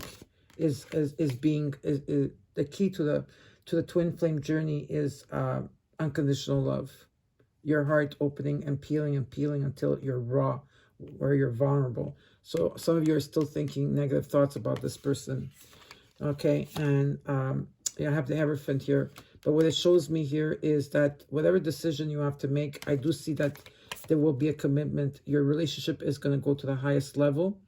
key to the twin flame journey is unconditional love. Your heart opening and peeling until you're raw, where you're vulnerable. So some of you are still thinking negative thoughts about this person, okay? And yeah, I have the Hierophant here. But what it shows me here is that whatever decision you have to make, I do see that there will be a commitment. Your relationship is going to go to the highest level,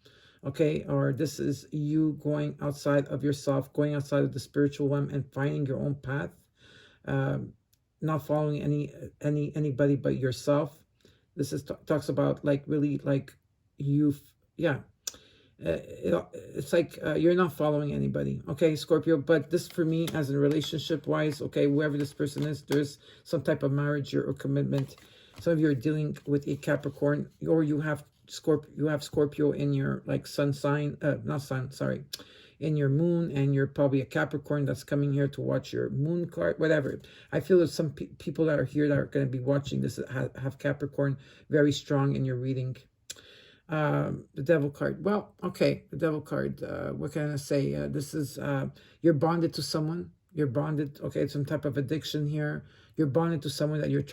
okay? Or this is you going outside of yourself, going outside of the spiritual realm and finding your own path, not following anybody but yourself. This is talks about like really like you, yeah. It's like you're not following anybody, okay, Scorpio? But this for me, as in relationship wise, okay, whoever this person is, there's some type of marriage or commitment. Some of you are dealing with a Capricorn, or you have Scorpio in your like sun sign, not sun, sorry, in your moon, and you're probably a Capricorn that's coming here to watch your moon card, whatever. I feel there's some people that are here that are going to be watching this have Capricorn very strong in your reading. The Devil card. Well, okay, the Devil card. What can I say? This is you're bonded to someone. You're bonded. Okay, some type of addiction here. You're bonded to someone that you're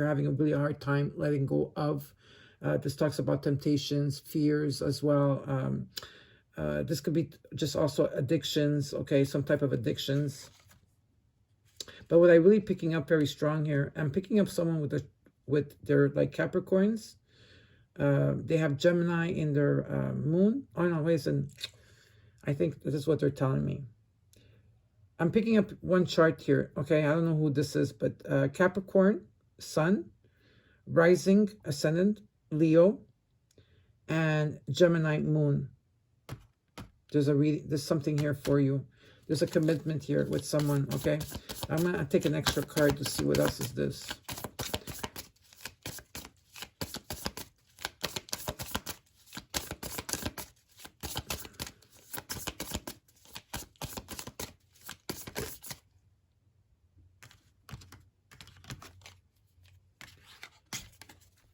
having a really hard time letting go of. This talks about temptations, fears as well. This could be just also addictions. Okay, some type of addictions. But what I'm really picking up very strong here, I'm picking up someone with their like Capricorns. They have Gemini in their moon. Oh no, wait, I think this is what they're telling me. I'm picking up one chart here. Okay, I don't know who this is, but Capricorn, Sun, Rising, Ascendant, Leo, and Gemini Moon. There's something here for you. There's a commitment here with someone. Okay, I'm gonna take an extra card to see what else is this.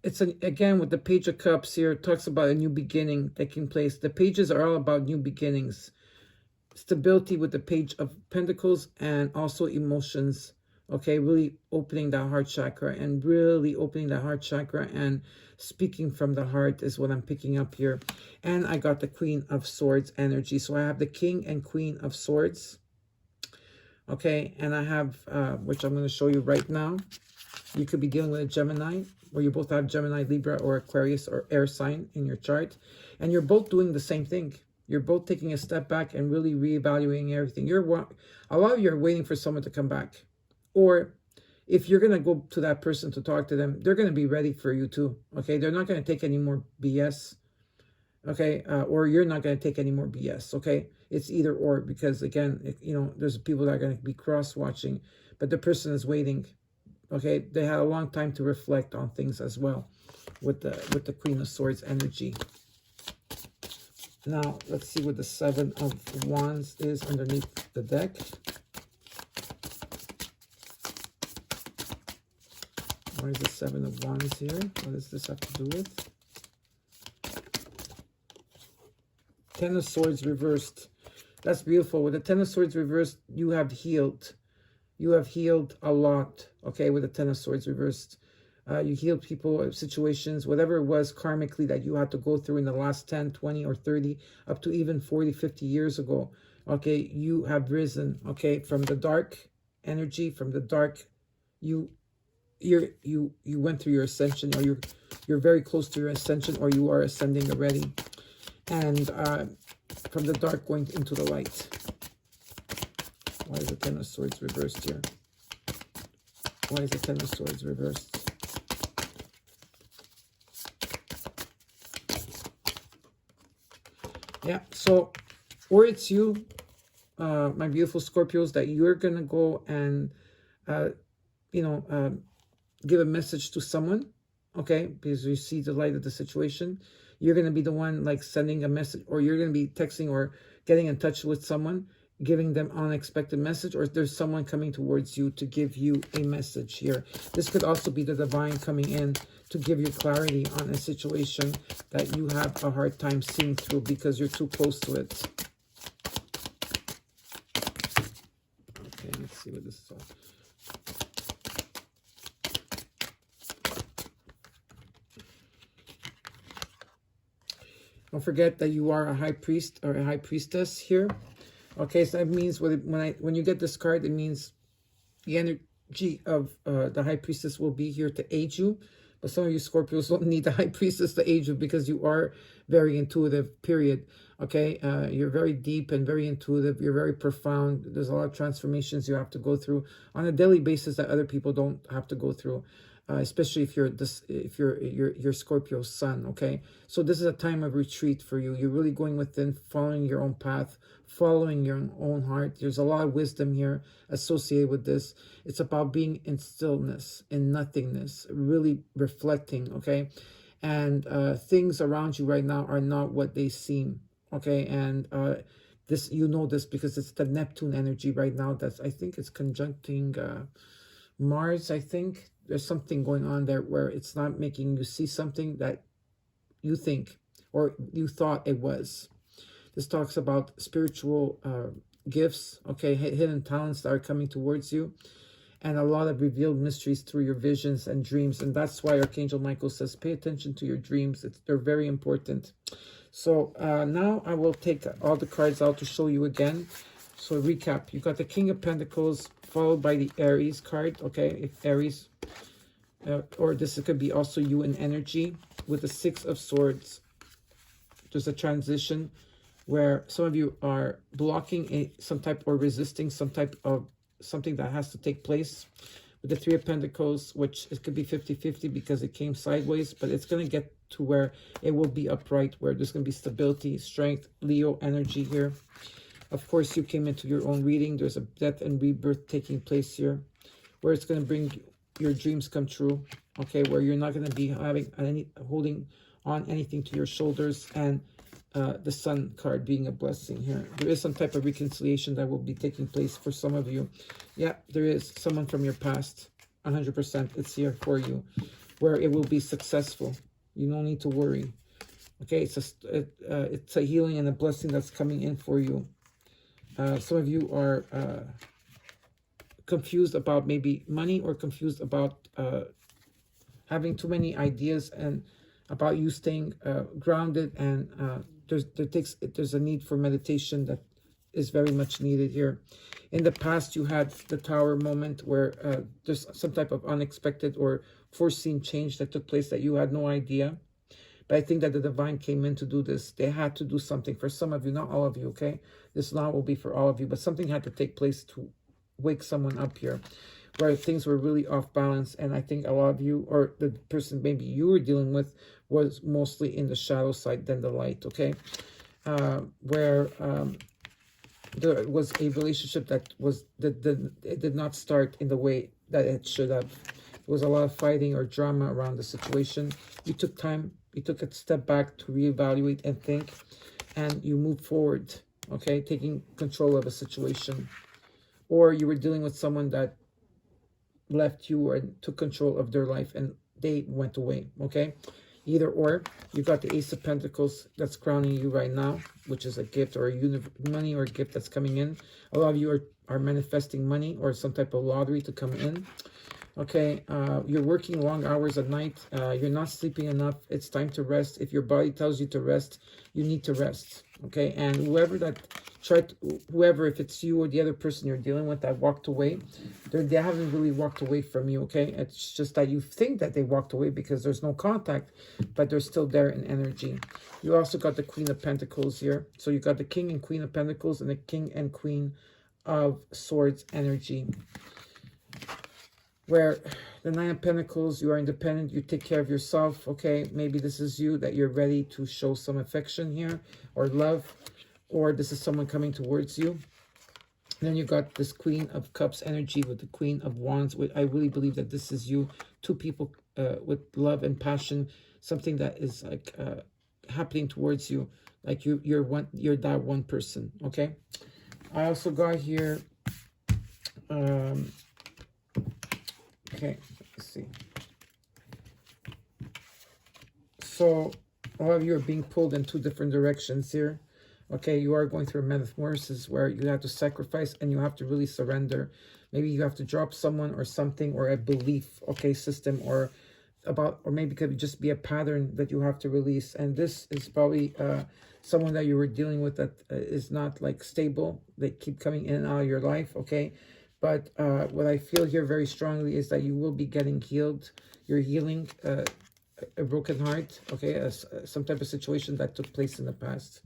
It's again with the Page of Cups here, it talks about a new beginning taking place. The pages are all about new beginnings. Stability with the Page of Pentacles, and also emotions Okay, really opening that heart chakra and really opening that heart chakra and speaking from the heart is what I'm picking up here. And I got the Queen of Swords energy. So I have the King and Queen of Swords. Okay, and I have, which I'm going to show you right now. You could be dealing with a Gemini, or you both have Gemini, Libra, or Aquarius, or air sign in your chart. And you're both doing the same thing. You're both taking a step back and really reevaluating everything. A lot of you are waiting for someone to come back. Or if you're going to go to that person to talk to them, they're going to be ready for you too. Okay, they're not going to take any more BS. Okay, or you're not going to take any more BS. Okay, it's either or, because again, there's people that are going to be cross-watching, but the person is waiting. Okay, they had a long time to reflect on things as well with the Queen of Swords energy. Now, let's see what the Seven of Wands is underneath the deck. Why is the Seven of Wands here? What does this have to do with? Ten of Swords reversed. That's beautiful. With the Ten of Swords reversed, you have healed. You have healed a lot, okay, with the Ten of Swords reversed. You healed people, situations, whatever it was karmically that you had to go through in the last 10, 20, or 30, up to even 40, 50 years ago. Okay, you have risen, okay, from the dark energy, from the dark, you went through your ascension, or you're very close to your ascension, or you are ascending already. And from the dark going into the light. Why is the Ten of Swords reversed here? Why is the Ten of Swords reversed? Yeah, so, or it's you, my beautiful Scorpios, that you're going to go and, give a message to someone, okay, because you see the light of the situation. You're going to be the one, like, sending a message, or you're going to be texting or getting in touch with someone, giving them unexpected message, or there's someone coming towards you to give you a message here. This could also be the divine coming in to give you clarity on a situation that you have a hard time seeing through because you're too close to it. Okay, let's see what this is all. Don't forget that you are a high priest or a high priestess here. Okay, so that means when you get this card, it means the energy of the high priestess will be here to aid you. But some of you Scorpios don't need the high priestess to aid you because you are very intuitive, period. Okay, you're very deep and very intuitive. You're very profound. There's a lot of transformations you have to go through on a daily basis that other people don't have to go through. Especially if you're Scorpio's sun, okay? So this is a time of retreat for you. You're really going within, following your own path, following your own heart. There's a lot of wisdom here associated with this. It's about being in stillness, in nothingness, really reflecting, okay? And things around you right now are not what they seem, okay? And this, this because it's the Neptune energy right now. I think it's conjuncting Mars, I think. There's something going on there where it's not making you see something that you think or you thought it was. This talks about spiritual gifts, okay, hidden talents that are coming towards you, and a lot of revealed mysteries through your visions and dreams. And that's why Archangel Michael says, pay attention to your dreams. They're very important. So now I will take all the cards out to show you again. So recap, you got the King of Pentacles followed by the Aries card, okay? If Aries, or this could be also you in energy with the Six of Swords. There's a transition where some of you are blocking some type or resisting some type of something that has to take place. With the Three of Pentacles, which it could be 50-50 because it came sideways, but it's going to get to where it will be upright, where there's going to be stability, strength, Leo energy here. Of course, you came into your own reading. There's a death and rebirth taking place here, where it's going to bring your dreams come true, okay, where you're not going to be holding on anything to your shoulders, and the Sun card being a blessing here. There is some type of reconciliation that will be taking place for some of you. Yeah, there is someone from your past, 100%. It's here for you, where it will be successful. You don't need to worry. Okay, it's a healing and a blessing that's coming in for you. Some of you are confused about maybe money, or confused about having too many ideas, and about you staying grounded. And there's a need for meditation that is very much needed here. In the past, you had the Tower moment, where there's some type of unexpected or foreseen change that took place that you had no idea. But I think that the divine came in to do this. They had to do something for some of you, not all of you, okay? This now will be for all of you, but something had to take place to wake someone up here, where things were really off balance. And I think a lot of you, or the person maybe you were dealing with, was mostly in the shadow side than the light, okay? Where there was a relationship that it did not start in the way that it should have. There was a lot of fighting or drama around the situation. You took time, you took a step back to reevaluate and think, and you moved forward, okay, taking control of a situation. Or you were dealing with someone that left you and took control of their life, and they went away, okay? Either or. You got the Ace of Pentacles that's crowning you right now, which is a gift, or a money or a gift that's coming in. A lot of you are manifesting money or some type of lottery to come in. Okay, you're working long hours at night. You're not sleeping enough. It's time to rest. If your body tells you to rest, you need to rest. Okay, and whoever, if it's you or the other person you're dealing with that walked away, they haven't really walked away from you. Okay, it's just that you think that they walked away because there's no contact, but they're still there in energy. You also got the Queen of Pentacles here. So you got the King and Queen of Pentacles and the King and Queen of Swords energy, where the Nine of Pentacles, you are independent, you take care of yourself, okay? Maybe this is you, that you're ready to show some affection here, or love, or this is someone coming towards you. And then you got this Queen of Cups energy with the Queen of Wands. I really believe that this is you, two people with love and passion, something that is like happening towards you, like you're that one person, okay? I also got here, okay, let's see. So a lot of you are being pulled in two different directions here. Okay, you are going through a metamorphosis where you have to sacrifice and you have to really surrender. Maybe you have to drop someone or something, or a belief, okay, system, or maybe it could just be a pattern that you have to release. And this is probably someone that you were dealing with that is not like stable. They keep coming in and out of your life, okay? But what I feel here very strongly is that you will be getting healed. You're healing a broken heart, okay? Some type of situation that took place in the past.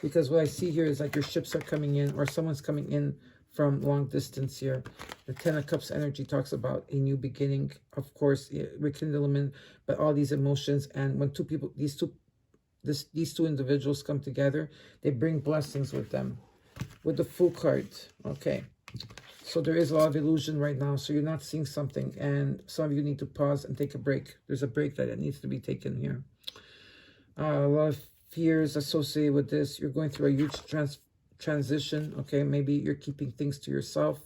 Because what I see here is like your ships are coming in, or someone's coming in from long distance here. The Ten of Cups energy talks about a new beginning, of course, rekindlement, but all these emotions. And when two people, these two individuals come together, they bring blessings with them. With the Fool card, okay? So there is a lot of illusion right now. So you're not seeing something, and some of you need to pause and take a break. There's a break that needs to be taken here. A lot of fears associated with this. You're going through a huge transition, okay? Maybe you're keeping things to yourself,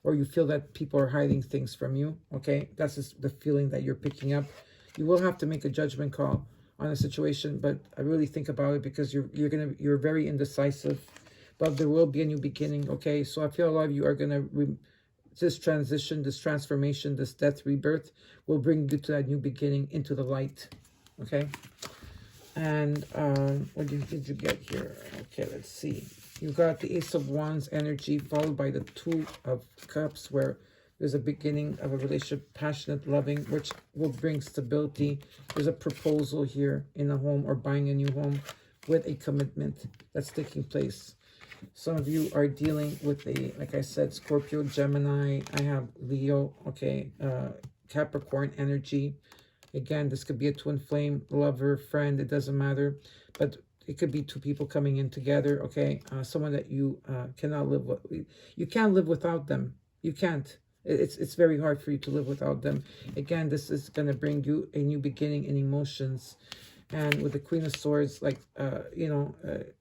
or you feel that people are hiding things from you, okay? That's just the feeling that you're picking up. You will have to make a judgment call on a situation, but I really think about it, because you're very indecisive. But there will be a new beginning, okay? So I feel a lot of you are going to, this transition, this transformation, this death, rebirth, will bring you to that new beginning, into the light, okay? And what did you get here? Okay, let's see. You got the Ace of Wands energy, followed by the Two of Cups, where there's a beginning of a relationship, passionate, loving, which will bring stability. There's a proposal here in a home, or buying a new home, with a commitment that's taking place. Some of you are dealing with like I said, Scorpio, Gemini. I have Leo, okay, Capricorn energy. Again, this could be a twin flame, lover, friend, it doesn't matter. But it could be two people coming in together, okay? Someone that you cannot live with. You can't live without them. You can't. It's very hard for you to live without them. Again, this is going to bring you a new beginning in emotions. And with the Queen of Swords, like,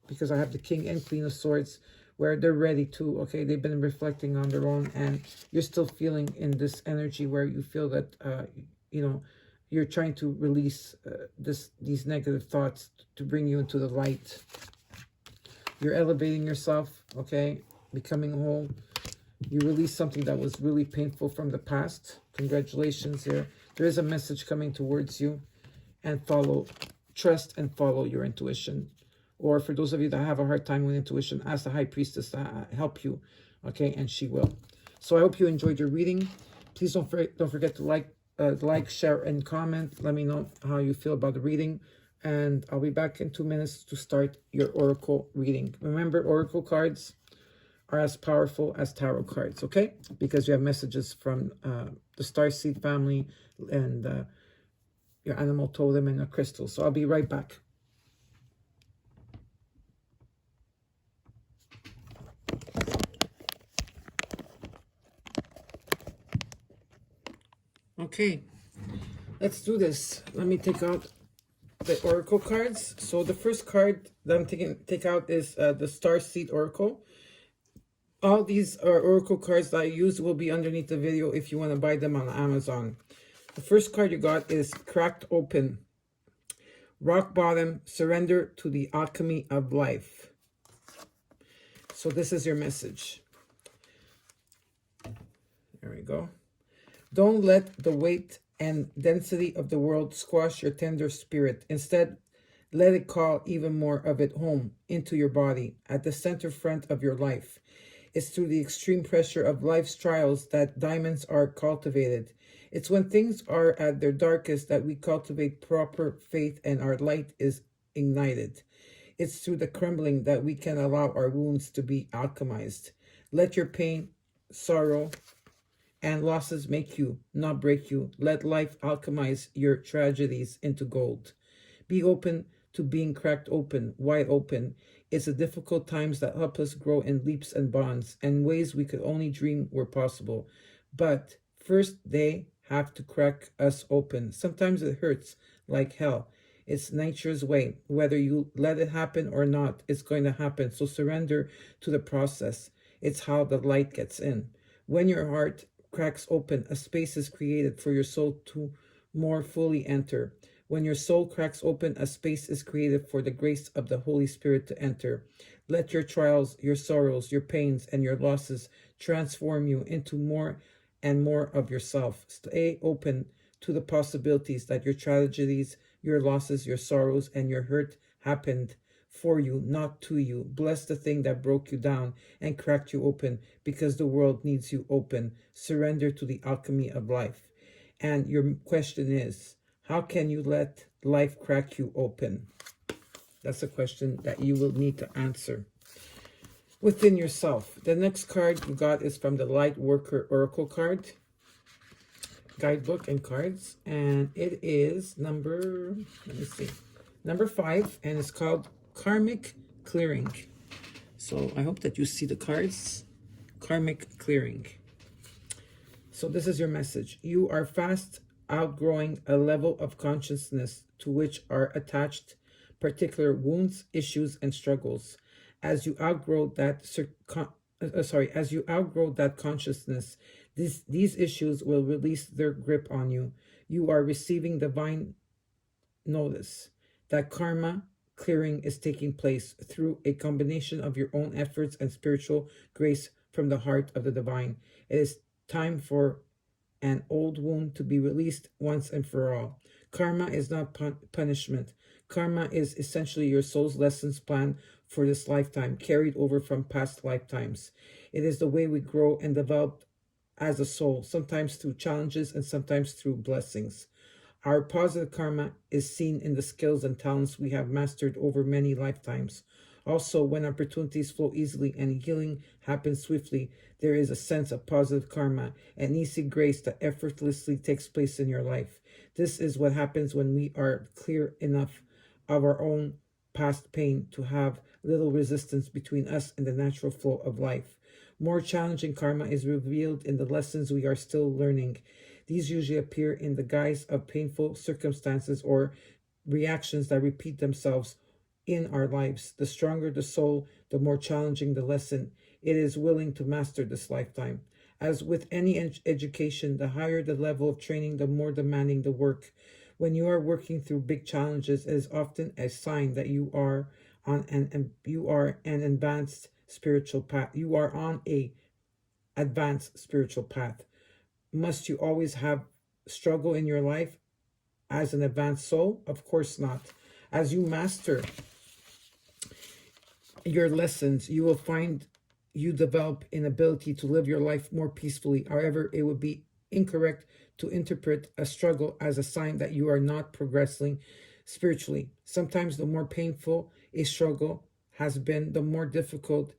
because I have the King and Queen of Swords, where they're ready to, okay? They've been reflecting on their own, and you're still feeling in this energy where you feel that, you're trying to release these negative thoughts to bring you into the light. You're elevating yourself, okay? Becoming whole. You released something that was really painful from the past. Congratulations there. There is a message coming towards you. And trust and follow your intuition. Or for those of you that have a hard time with intuition, ask the High Priestess to help you, okay? And she will. So I hope you enjoyed your reading. Please don't forget to like, share, and comment. Let me know how you feel about the reading. And I'll be back in 2 minutes to start your oracle reading. Remember, oracle cards are as powerful as tarot cards, okay? Because you have messages from the Starseed family and your animal totem and a crystal. So I'll be right back. Okay, let's do this. Let me take out the oracle cards. So the first card that I'm take out is the Starseed Oracle. All these are oracle cards that I use will be underneath the video if you want to buy them on Amazon. The first card you got is Cracked Open. Rock bottom, surrender to the alchemy of life. So this is your message. There we go. Don't let the weight and density of the world squash your tender spirit. Instead, let it call even more of it home into your body, at the center front of your life. It's through the extreme pressure of life's trials that diamonds are cultivated. It's when things are at their darkest that we cultivate proper faith and our light is ignited. It's through the crumbling that we can allow our wounds to be alchemized. Let your pain, sorrow, and losses make you, not break you. Let life alchemize your tragedies into gold. Be open to being cracked open, wide open. It's the difficult times that help us grow in leaps and bonds and ways we could only dream were possible. But first, they have to crack us open. Sometimes it hurts like hell. It's nature's way. Whether you let it happen or not, it's going to happen. So surrender to the process. It's how the light gets in. When your heart cracks open, a space is created for your soul to more fully enter. When your soul cracks open, a space is created for the grace of the Holy Spirit to enter. Let your trials, your sorrows, your pains, and your losses transform you into more and more of yourself. Stay open to the possibilities that your tragedies, your losses, your sorrows, and your hurt happened for you, not to you. Bless the thing that broke you down and cracked you open, because the world needs you open. Surrender to the alchemy of life. And your question is, how can you let life crack you open? That's a question that you will need to answer within yourself. The next card you got is from the Light Worker Oracle card, guidebook and cards. And it is number 5, and it's called Karmic Clearing. So I hope that you see the cards. Karmic Clearing. So this is your message. You are fast outgrowing a level of consciousness to which are attached particular wounds, issues, and struggles. As you outgrow that consciousness, these issues will release their grip on you. You are receiving divine notice that karma clearing is taking place through a combination of your own efforts and spiritual grace from the heart of the divine. It is time for an old wound to be released once and for all. Karma is not punishment. Karma is essentially your soul's lessons planned for this lifetime, carried over from past lifetimes. It is the way we grow and develop as a soul, sometimes through challenges and sometimes through blessings. Our positive karma is seen in the skills and talents we have mastered over many lifetimes. Also, when opportunities flow easily and healing happens swiftly, there is a sense of positive karma and easy grace that effortlessly takes place in your life. This is what happens when we are clear enough of our own past pain to have little resistance between us and the natural flow of life. More challenging karma is revealed in the lessons we are still learning. These usually appear in the guise of painful circumstances or reactions that repeat themselves in our lives. The stronger the soul, the more challenging the lesson it is willing to master this lifetime. As with any education, the higher the level of training, the more demanding the work. When you are working through big challenges, it is often a sign that you are on an advanced spiritual path. You are on a advanced spiritual path. Must you always have struggle in your life as an advanced soul? Of course not. As you master your lessons, you will find you develop an ability to live your life more peacefully. However, it would be incorrect to interpret a struggle as a sign that you are not progressing spiritually. Sometimes the more painful a struggle has been, the more difficult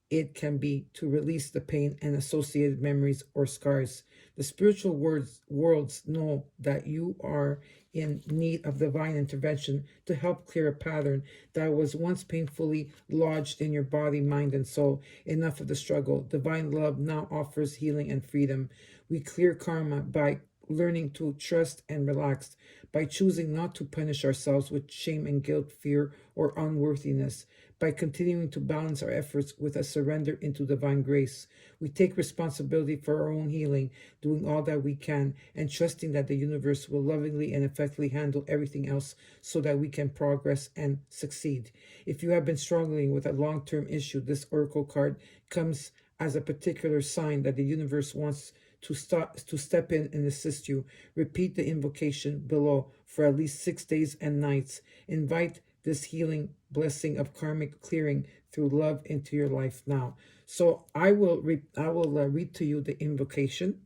it can be to release the pain and associated memories or scars. The spiritual worlds know that you are in need of divine intervention to help clear a pattern that was once painfully lodged in your body, mind, and soul. Enough of the struggle. Divine love now offers healing and freedom. We clear karma by learning to trust and relax, by choosing not to punish ourselves with shame and guilt, fear, or unworthiness, by continuing to balance our efforts with a surrender into divine grace. We take responsibility for our own healing, doing all that we can, and trusting that the universe will lovingly and effectively handle everything else so that we can progress and succeed. If you have been struggling with a long-term issue, this oracle card comes as a particular sign that the universe wants to step in and assist you. Repeat the invocation below for at least 6 days and nights. Invite this healing blessing of karmic clearing through love into your life now. So I will read to you the invocation.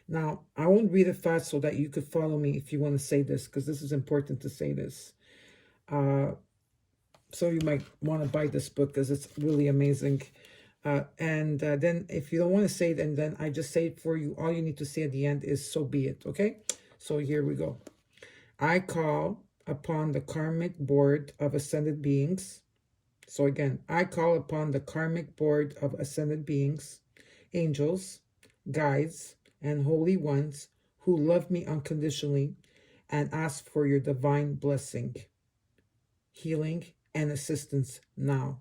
Now, I won't read it fast so that you could follow me if you want to say this, because this is important to say this. So you might want to buy this book because it's really amazing. Then if you don't want to say it, and then I just say it for you, all you need to say at the end is so be it, okay? So here we go. I call upon the karmic board of ascended beings. So again, I call upon the karmic board of ascended beings, angels, guides, and holy ones who love me unconditionally, and ask for your divine blessing, healing, and assistance now.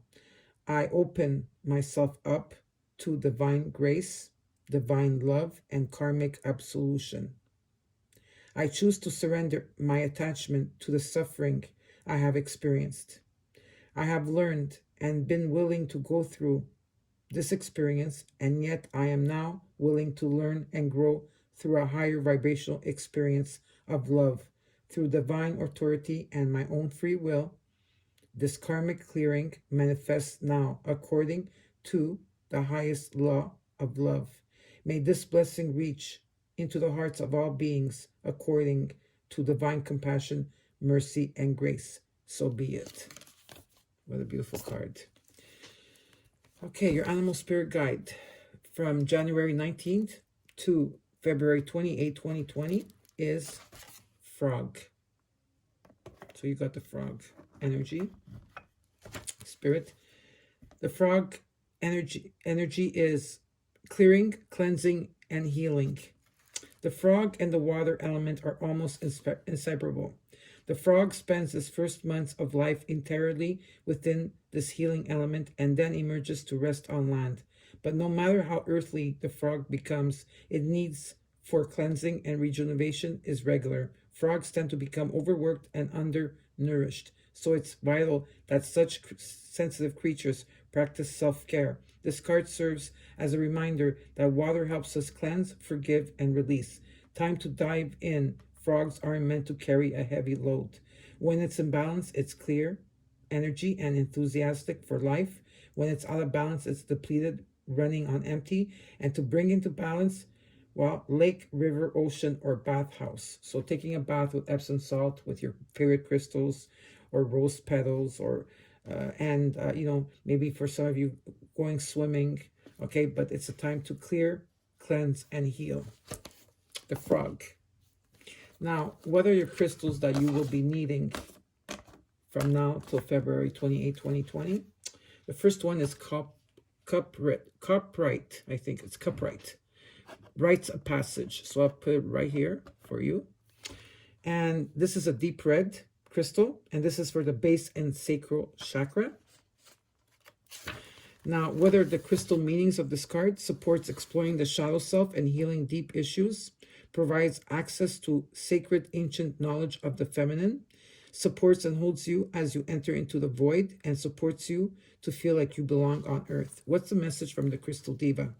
I open myself up to divine grace, divine love, and karmic absolution. I choose to surrender my attachment to the suffering I have experienced. I have learned and been willing to go through this experience, and yet I am now willing to learn and grow through a higher vibrational experience of love, through divine authority and my own free will. This karmic clearing manifests now according to the highest law of love. May this blessing reach into the hearts of all beings according to divine compassion, mercy, and grace. So be it. What a beautiful card. Okay, your animal spirit guide from January 19th to February 28, 2020 is frog. So you got the frog energy, spirit. The frog energy is clearing, cleansing, and healing. The frog and the water element are almost inseparable. The frog spends his first months of life entirely within this healing element and then emerges to rest on land. But no matter how earthly the frog becomes, it needs for cleansing and rejuvenation is regular. Frogs tend to become overworked and undernourished, so it's vital that such sensitive creatures practice self-care. This card serves as a reminder that water helps us cleanse, forgive, and release. Time to dive in. Frogs aren't meant to carry a heavy load. When it's in balance, it's clear, energy, and enthusiastic for life. When it's out of balance, it's depleted, running on empty. And to bring into balance, well, lake, river, ocean, or bathhouse. So taking a bath with Epsom salt, with your favorite crystals, or rose petals, or maybe for some of you going swimming, okay? But it's a time to clear, cleanse, and heal. The frog. Now, what are your crystals that you will be needing from now till February 28, 2020? The first one is cuprite. I think it's cuprite. Rites of passage. So I'll put it right here for you. And this is a deep red crystal, and this is for the base and sacral chakra. Now, whether the crystal meanings of this card supports exploring the shadow self and healing deep issues, provides access to sacred ancient knowledge of the feminine, supports and holds you as you enter into the void, and supports you to feel like you belong on earth. What's the message from the Crystal Diva?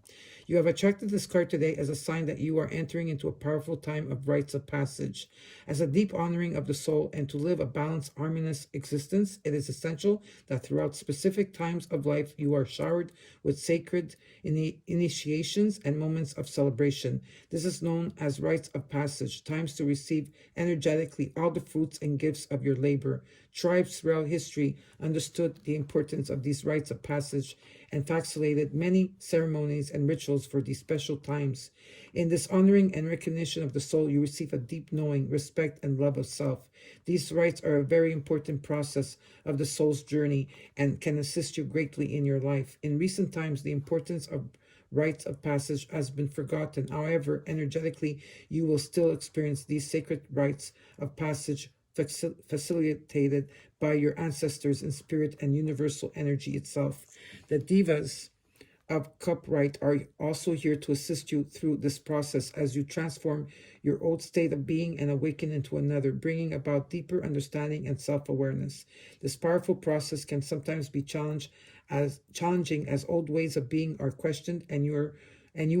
You have attracted this card today as a sign that you are entering into a powerful time of rites of passage. As a deep honoring of the soul and to live a balanced, harmonious existence, it is essential that throughout specific times of life you are showered with sacred initiations and moments of celebration. This is known as rites of passage, times to receive energetically all the fruits and gifts of your labor. Tribes throughout history understood the importance of these rites of passage and facilitated many ceremonies and rituals for these special times. In this honoring and recognition of the soul, you receive a deep knowing, respect, and love of self. These rites are a very important process of the soul's journey and can assist you greatly in your life. In recent times, the importance of rites of passage has been forgotten. However, energetically, you will still experience these sacred rites of passage facilitated by your ancestors in spirit and universal energy itself. The Devas of Cupright are also here to assist you through this process as you transform your old state of being and awaken into another, bringing about deeper understanding and self-awareness. This powerful process can sometimes be challenging as old ways of being are questioned and you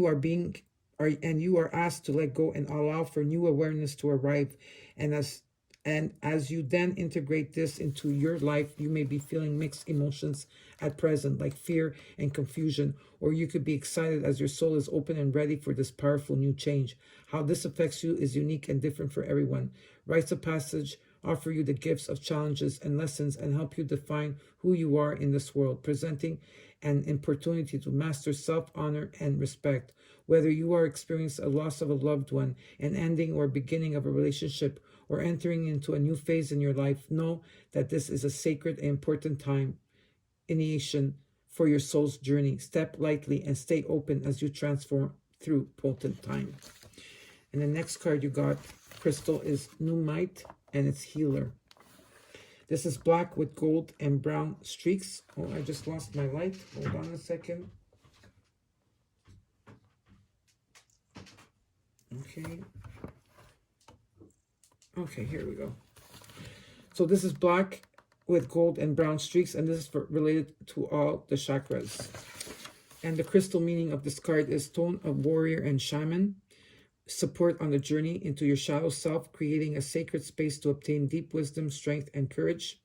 are asked to let go and allow for new awareness to arrive. And as you then integrate this into your life, you may be feeling mixed emotions at present, like fear and confusion, or you could be excited as your soul is open and ready for this powerful new change. How this affects you is unique and different for everyone. Rites of passage offer you the gifts of challenges and lessons and help you define who you are in this world, presenting an opportunity to master self-honor and respect. Whether you are experiencing a loss of a loved one, an ending or beginning of a relationship, or entering into a new phase in your life, know that this is a sacred and important time, initiation for your soul's journey. Step lightly and stay open as you transform through potent time. And the next card you got, crystal, is Nuumite, and it's Healer. This is black with gold and brown streaks. Oh, I just lost my light. Hold on a second. Okay, here we go. So this is black with gold and brown streaks, and this is related to all the chakras. And the crystal meaning of this card is tone of warrior and shaman. Support on the journey into your shadow self, creating a sacred space to obtain deep wisdom, strength, and courage.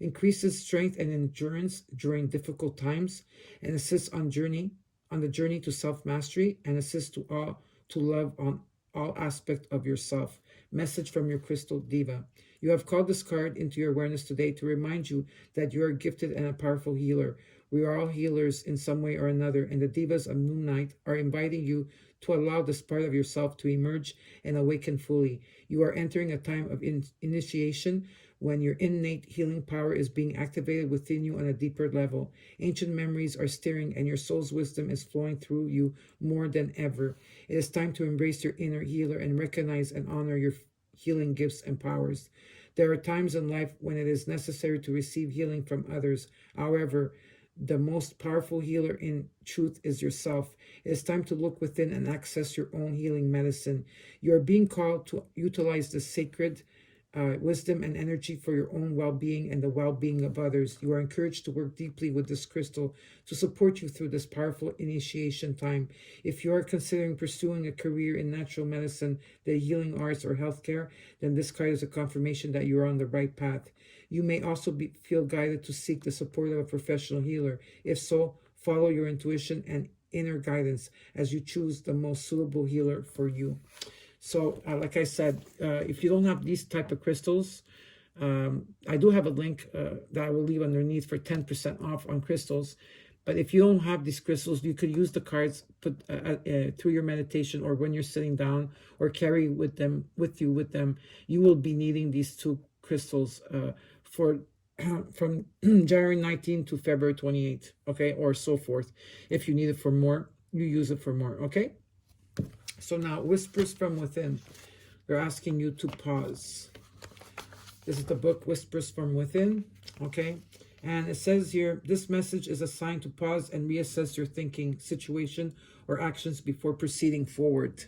Increases strength and endurance during difficult times, and assists on the journey to self-mastery, and assists to love on all aspects of yourself. Message from your crystal diva. You have called this card into your awareness today to remind you that you are gifted and a powerful healer. We are all healers in some way or another, and the divas of Nuumite are inviting you to allow this part of yourself to emerge and awaken fully. You are entering a time of initiation when your innate healing power is being activated within you on a deeper level. Ancient memories are stirring and your soul's wisdom is flowing through you more than ever. It is time to embrace your inner healer and recognize and honor your healing gifts and powers. There are times in life when it is necessary to receive healing from others. However, the most powerful healer in truth is yourself. It is time to look within and access your own healing medicine. You are being called to utilize the sacred wisdom and energy for your own well-being and the well-being of others. You are encouraged to work deeply with this crystal to support you through this powerful initiation time. If you are considering pursuing a career in natural medicine, the healing arts, or healthcare, then this card is a confirmation that you are on the right path. You may also feel guided to seek the support of a professional healer. If so, follow your intuition and inner guidance as you choose the most suitable healer for you. So, like I said, if you don't have these type of crystals, I do have a link that I will leave underneath for 10% off on crystals. But if you don't have these crystals, you could use the cards through your meditation or when you're sitting down, or carry with them. You will be needing these two crystals from January 19 to February 28, okay, or so forth. If you need it for more, you use it for more, okay? So now, Whispers from Within. They're asking you to pause. This is the book, Whispers from Within, okay? And it says here, this message is a sign to pause and reassess your thinking, situation, or actions before proceeding forward.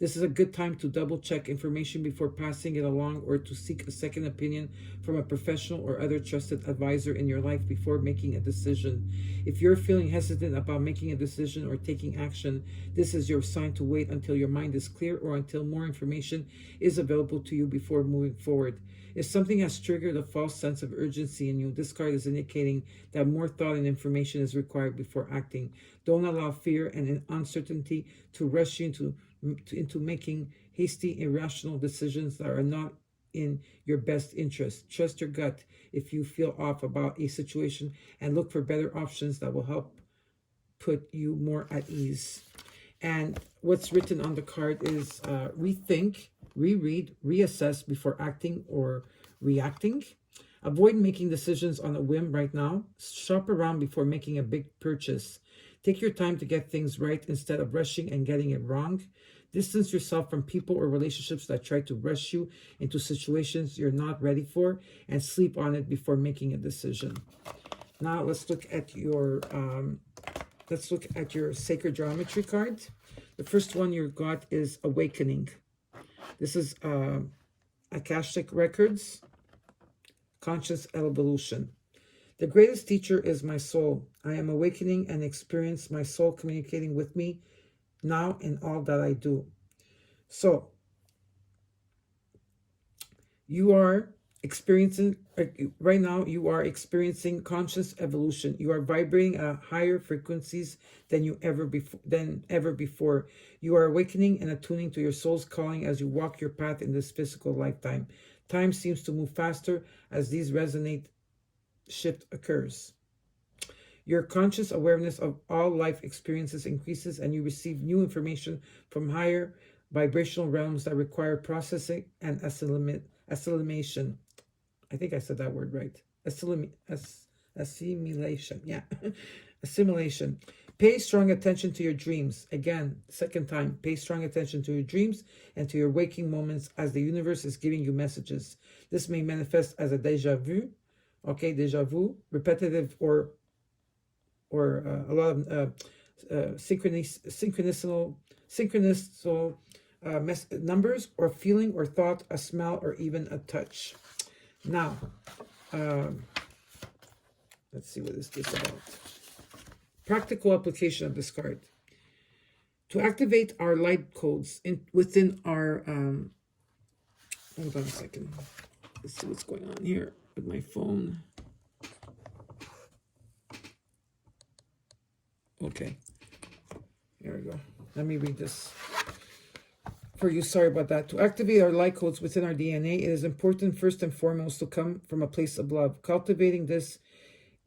This is a good time to double check information before passing it along, or to seek a second opinion from a professional or other trusted advisor in your life before making a decision. If you're feeling hesitant about making a decision or taking action, this is your sign to wait until your mind is clear or until more information is available to you before moving forward. If something has triggered a false sense of urgency in you, this card is indicating that more thought and information is required before acting. Don't allow fear and uncertainty to rush you into making hasty, irrational decisions that are not in your best interest. Trust your gut if you feel off about a situation, and look for better options that will help put you more at ease. And what's written on the card is rethink, reread, reassess before acting or reacting. Avoid making decisions on a whim right now. Shop around before making a big purchase. Take your time to get things right instead of rushing and getting it wrong. Distance yourself from people or relationships that try to rush you into situations you're not ready for, and sleep on it before making a decision. Now let's look at your sacred geometry card. The first one you got is Awakening. This is Akashic Records, Conscious Evolution. The greatest teacher is my soul. I am awakening and experience my soul communicating with me now in all that I do. So, you are experiencing, right now, you are experiencing conscious evolution. You are vibrating at higher frequencies than ever before. You are awakening and attuning to your soul's calling as you walk your path in this physical lifetime. Time seems to move faster as these resonate shift occurs. Your conscious awareness of all life experiences increases, and you receive new information from higher vibrational realms that require processing and assimilation. I think I said that word right. Assimilation. Yeah. Assimilation. Pay strong attention to your dreams. Again, second time, pay strong attention to your dreams and to your waking moments as the universe is giving you messages. This may manifest as a déjà vu, repetitive or a lot of synchronous numbers, or feeling or thought, a smell, or even a touch. Now, let's see what is this about. Practical application of this card. To activate our light codes within our, hold on a second. Let's see what's going on here with my phone. Okay, here we go. Let me read this for you. Sorry about that. To activate our light codes within our DNA, it is important first and foremost to come from a place of love. Cultivating this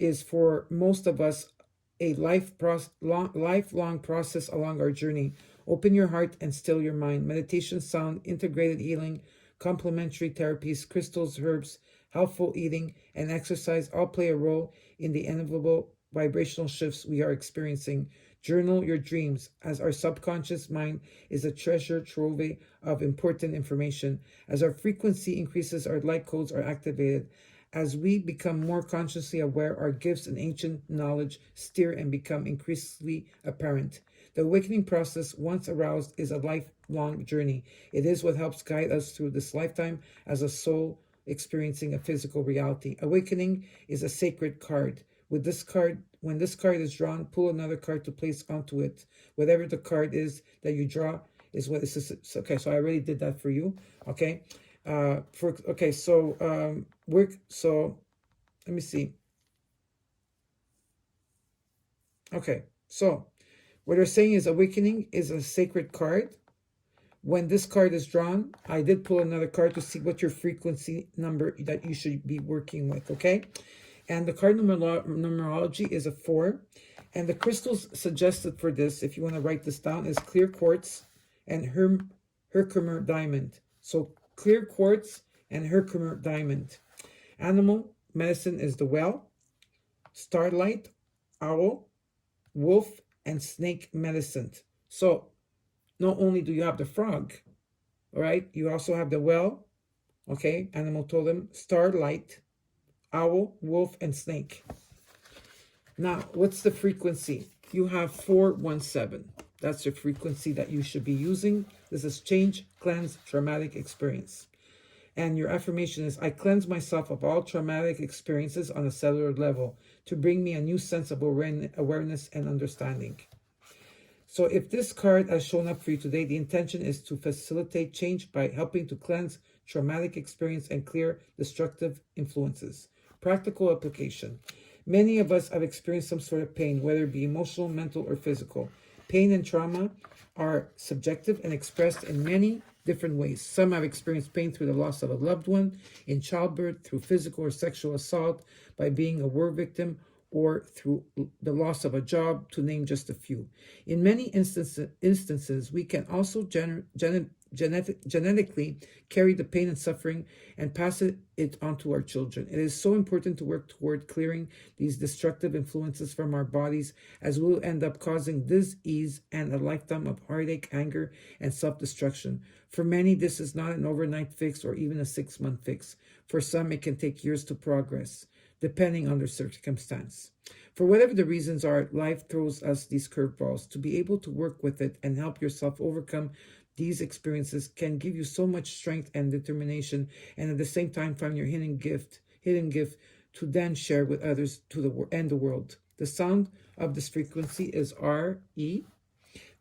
is for most of us a lifelong process along our journey. Open your heart and still your mind. Meditation, sound, integrated healing, complementary therapies, crystals, herbs, healthful eating, and exercise all play a role in the inevitable vibrational shifts we are experiencing. Journal your dreams, as our subconscious mind is a treasure trove of important information. As our frequency increases, our light codes are activated. As we become more consciously aware, our gifts and ancient knowledge stir and become increasingly apparent. The awakening process, once aroused, is a lifelong journey. It is what helps guide us through this lifetime as a soul experiencing a physical reality. Awakening is a sacred card. With this card, when this card is drawn, pull another card to place onto it. Whatever the card is that you draw is what this is. Okay, so I already did that for you. Okay. So let me see. Okay, so what they're saying is awakening is a sacred card. When this card is drawn, I did pull another card to see what your frequency number that you should be working with, okay? And the card numerology is a 4. And the crystals suggested for this, if you want to write this down, is clear quartz and Herkimer diamond. So clear quartz and Herkimer diamond. Animal medicine is the well, starlight, owl, wolf, and snake medicine. So not only do you have the frog, all right, you also have the well, okay, animal totem, starlight, owl, wolf, and snake. Now, what's the frequency? You have 417. That's your frequency that you should be using. This is change, cleanse, traumatic experience. And your affirmation is, I cleanse myself of all traumatic experiences on a cellular level to bring me a new sense of awareness and understanding. So if this card has shown up for you today, the intention is to facilitate change by helping to cleanse traumatic experience and clear destructive influences. Practical application. Many of us have experienced some sort of pain, whether it be emotional, mental, or physical. Pain and trauma are subjective and expressed in many different ways. Some have experienced pain through the loss of a loved one, in childbirth, through physical or sexual assault, by being a war victim, or through the loss of a job, to name just a few. In many instances, we can also genetically carry the pain and suffering and pass it on to our children. It is so important to work toward clearing these destructive influences from our bodies, as we'll end up causing dis-ease and a lifetime of heartache, anger, and self-destruction. For many, this is not an overnight fix or even a 6-month fix. For some, it can take years to progress, depending on their circumstance. For whatever the reasons are, life throws us these curveballs. To be able to work with it and help yourself overcome these experiences can give you so much strength and determination, and at the same time find your hidden gift to then share with others and the world. The sound of this frequency is RE.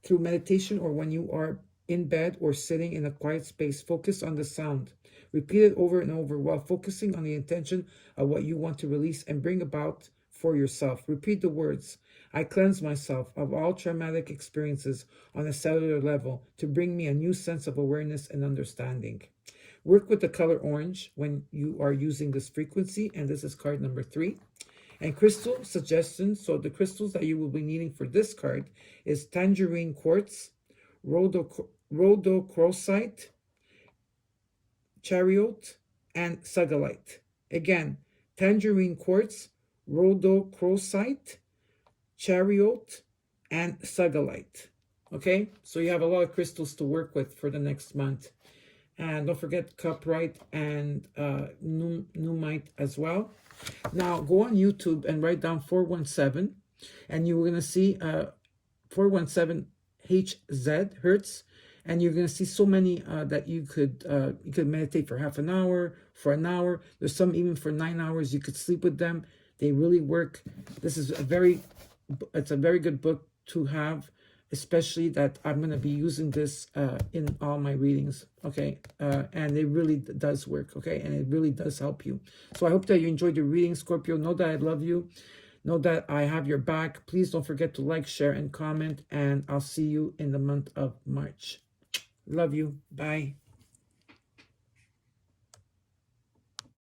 Through meditation or when you are in bed or sitting in a quiet space, focus on the sound. Repeat it over and over while focusing on the intention of what you want to release and bring about for yourself. Repeat the words, I cleanse myself of all traumatic experiences on a cellular level to bring me a new sense of awareness and understanding. Work with the color orange when you are using this frequency, and this is card number 3. And crystal suggestions, so the crystals that you will be needing for this card is tangerine quartz, rhodochrosite, chariot, and sagalite. Again, tangerine quartz, rhodochrosite, chariot, and sagalite. Okay, so you have a lot of crystals to work with for the next month. And don't forget cuprite and numite as well. Now go on YouTube and write down 417, and you're going to see 417 Hertz, and you're going to see so many that you could meditate for half an hour, for an hour. There's some even for 9 hours. You could sleep with them. They really work. This is it's a very good book to have, especially that I'm going to be using this in all my readings, okay? And it really does work, okay? And it really does help you. So I hope that you enjoyed your reading, Scorpio. Know that I love you. Know that I have your back. Please don't forget to like, share, and comment. And I'll see you in the month of March. Love you. Bye.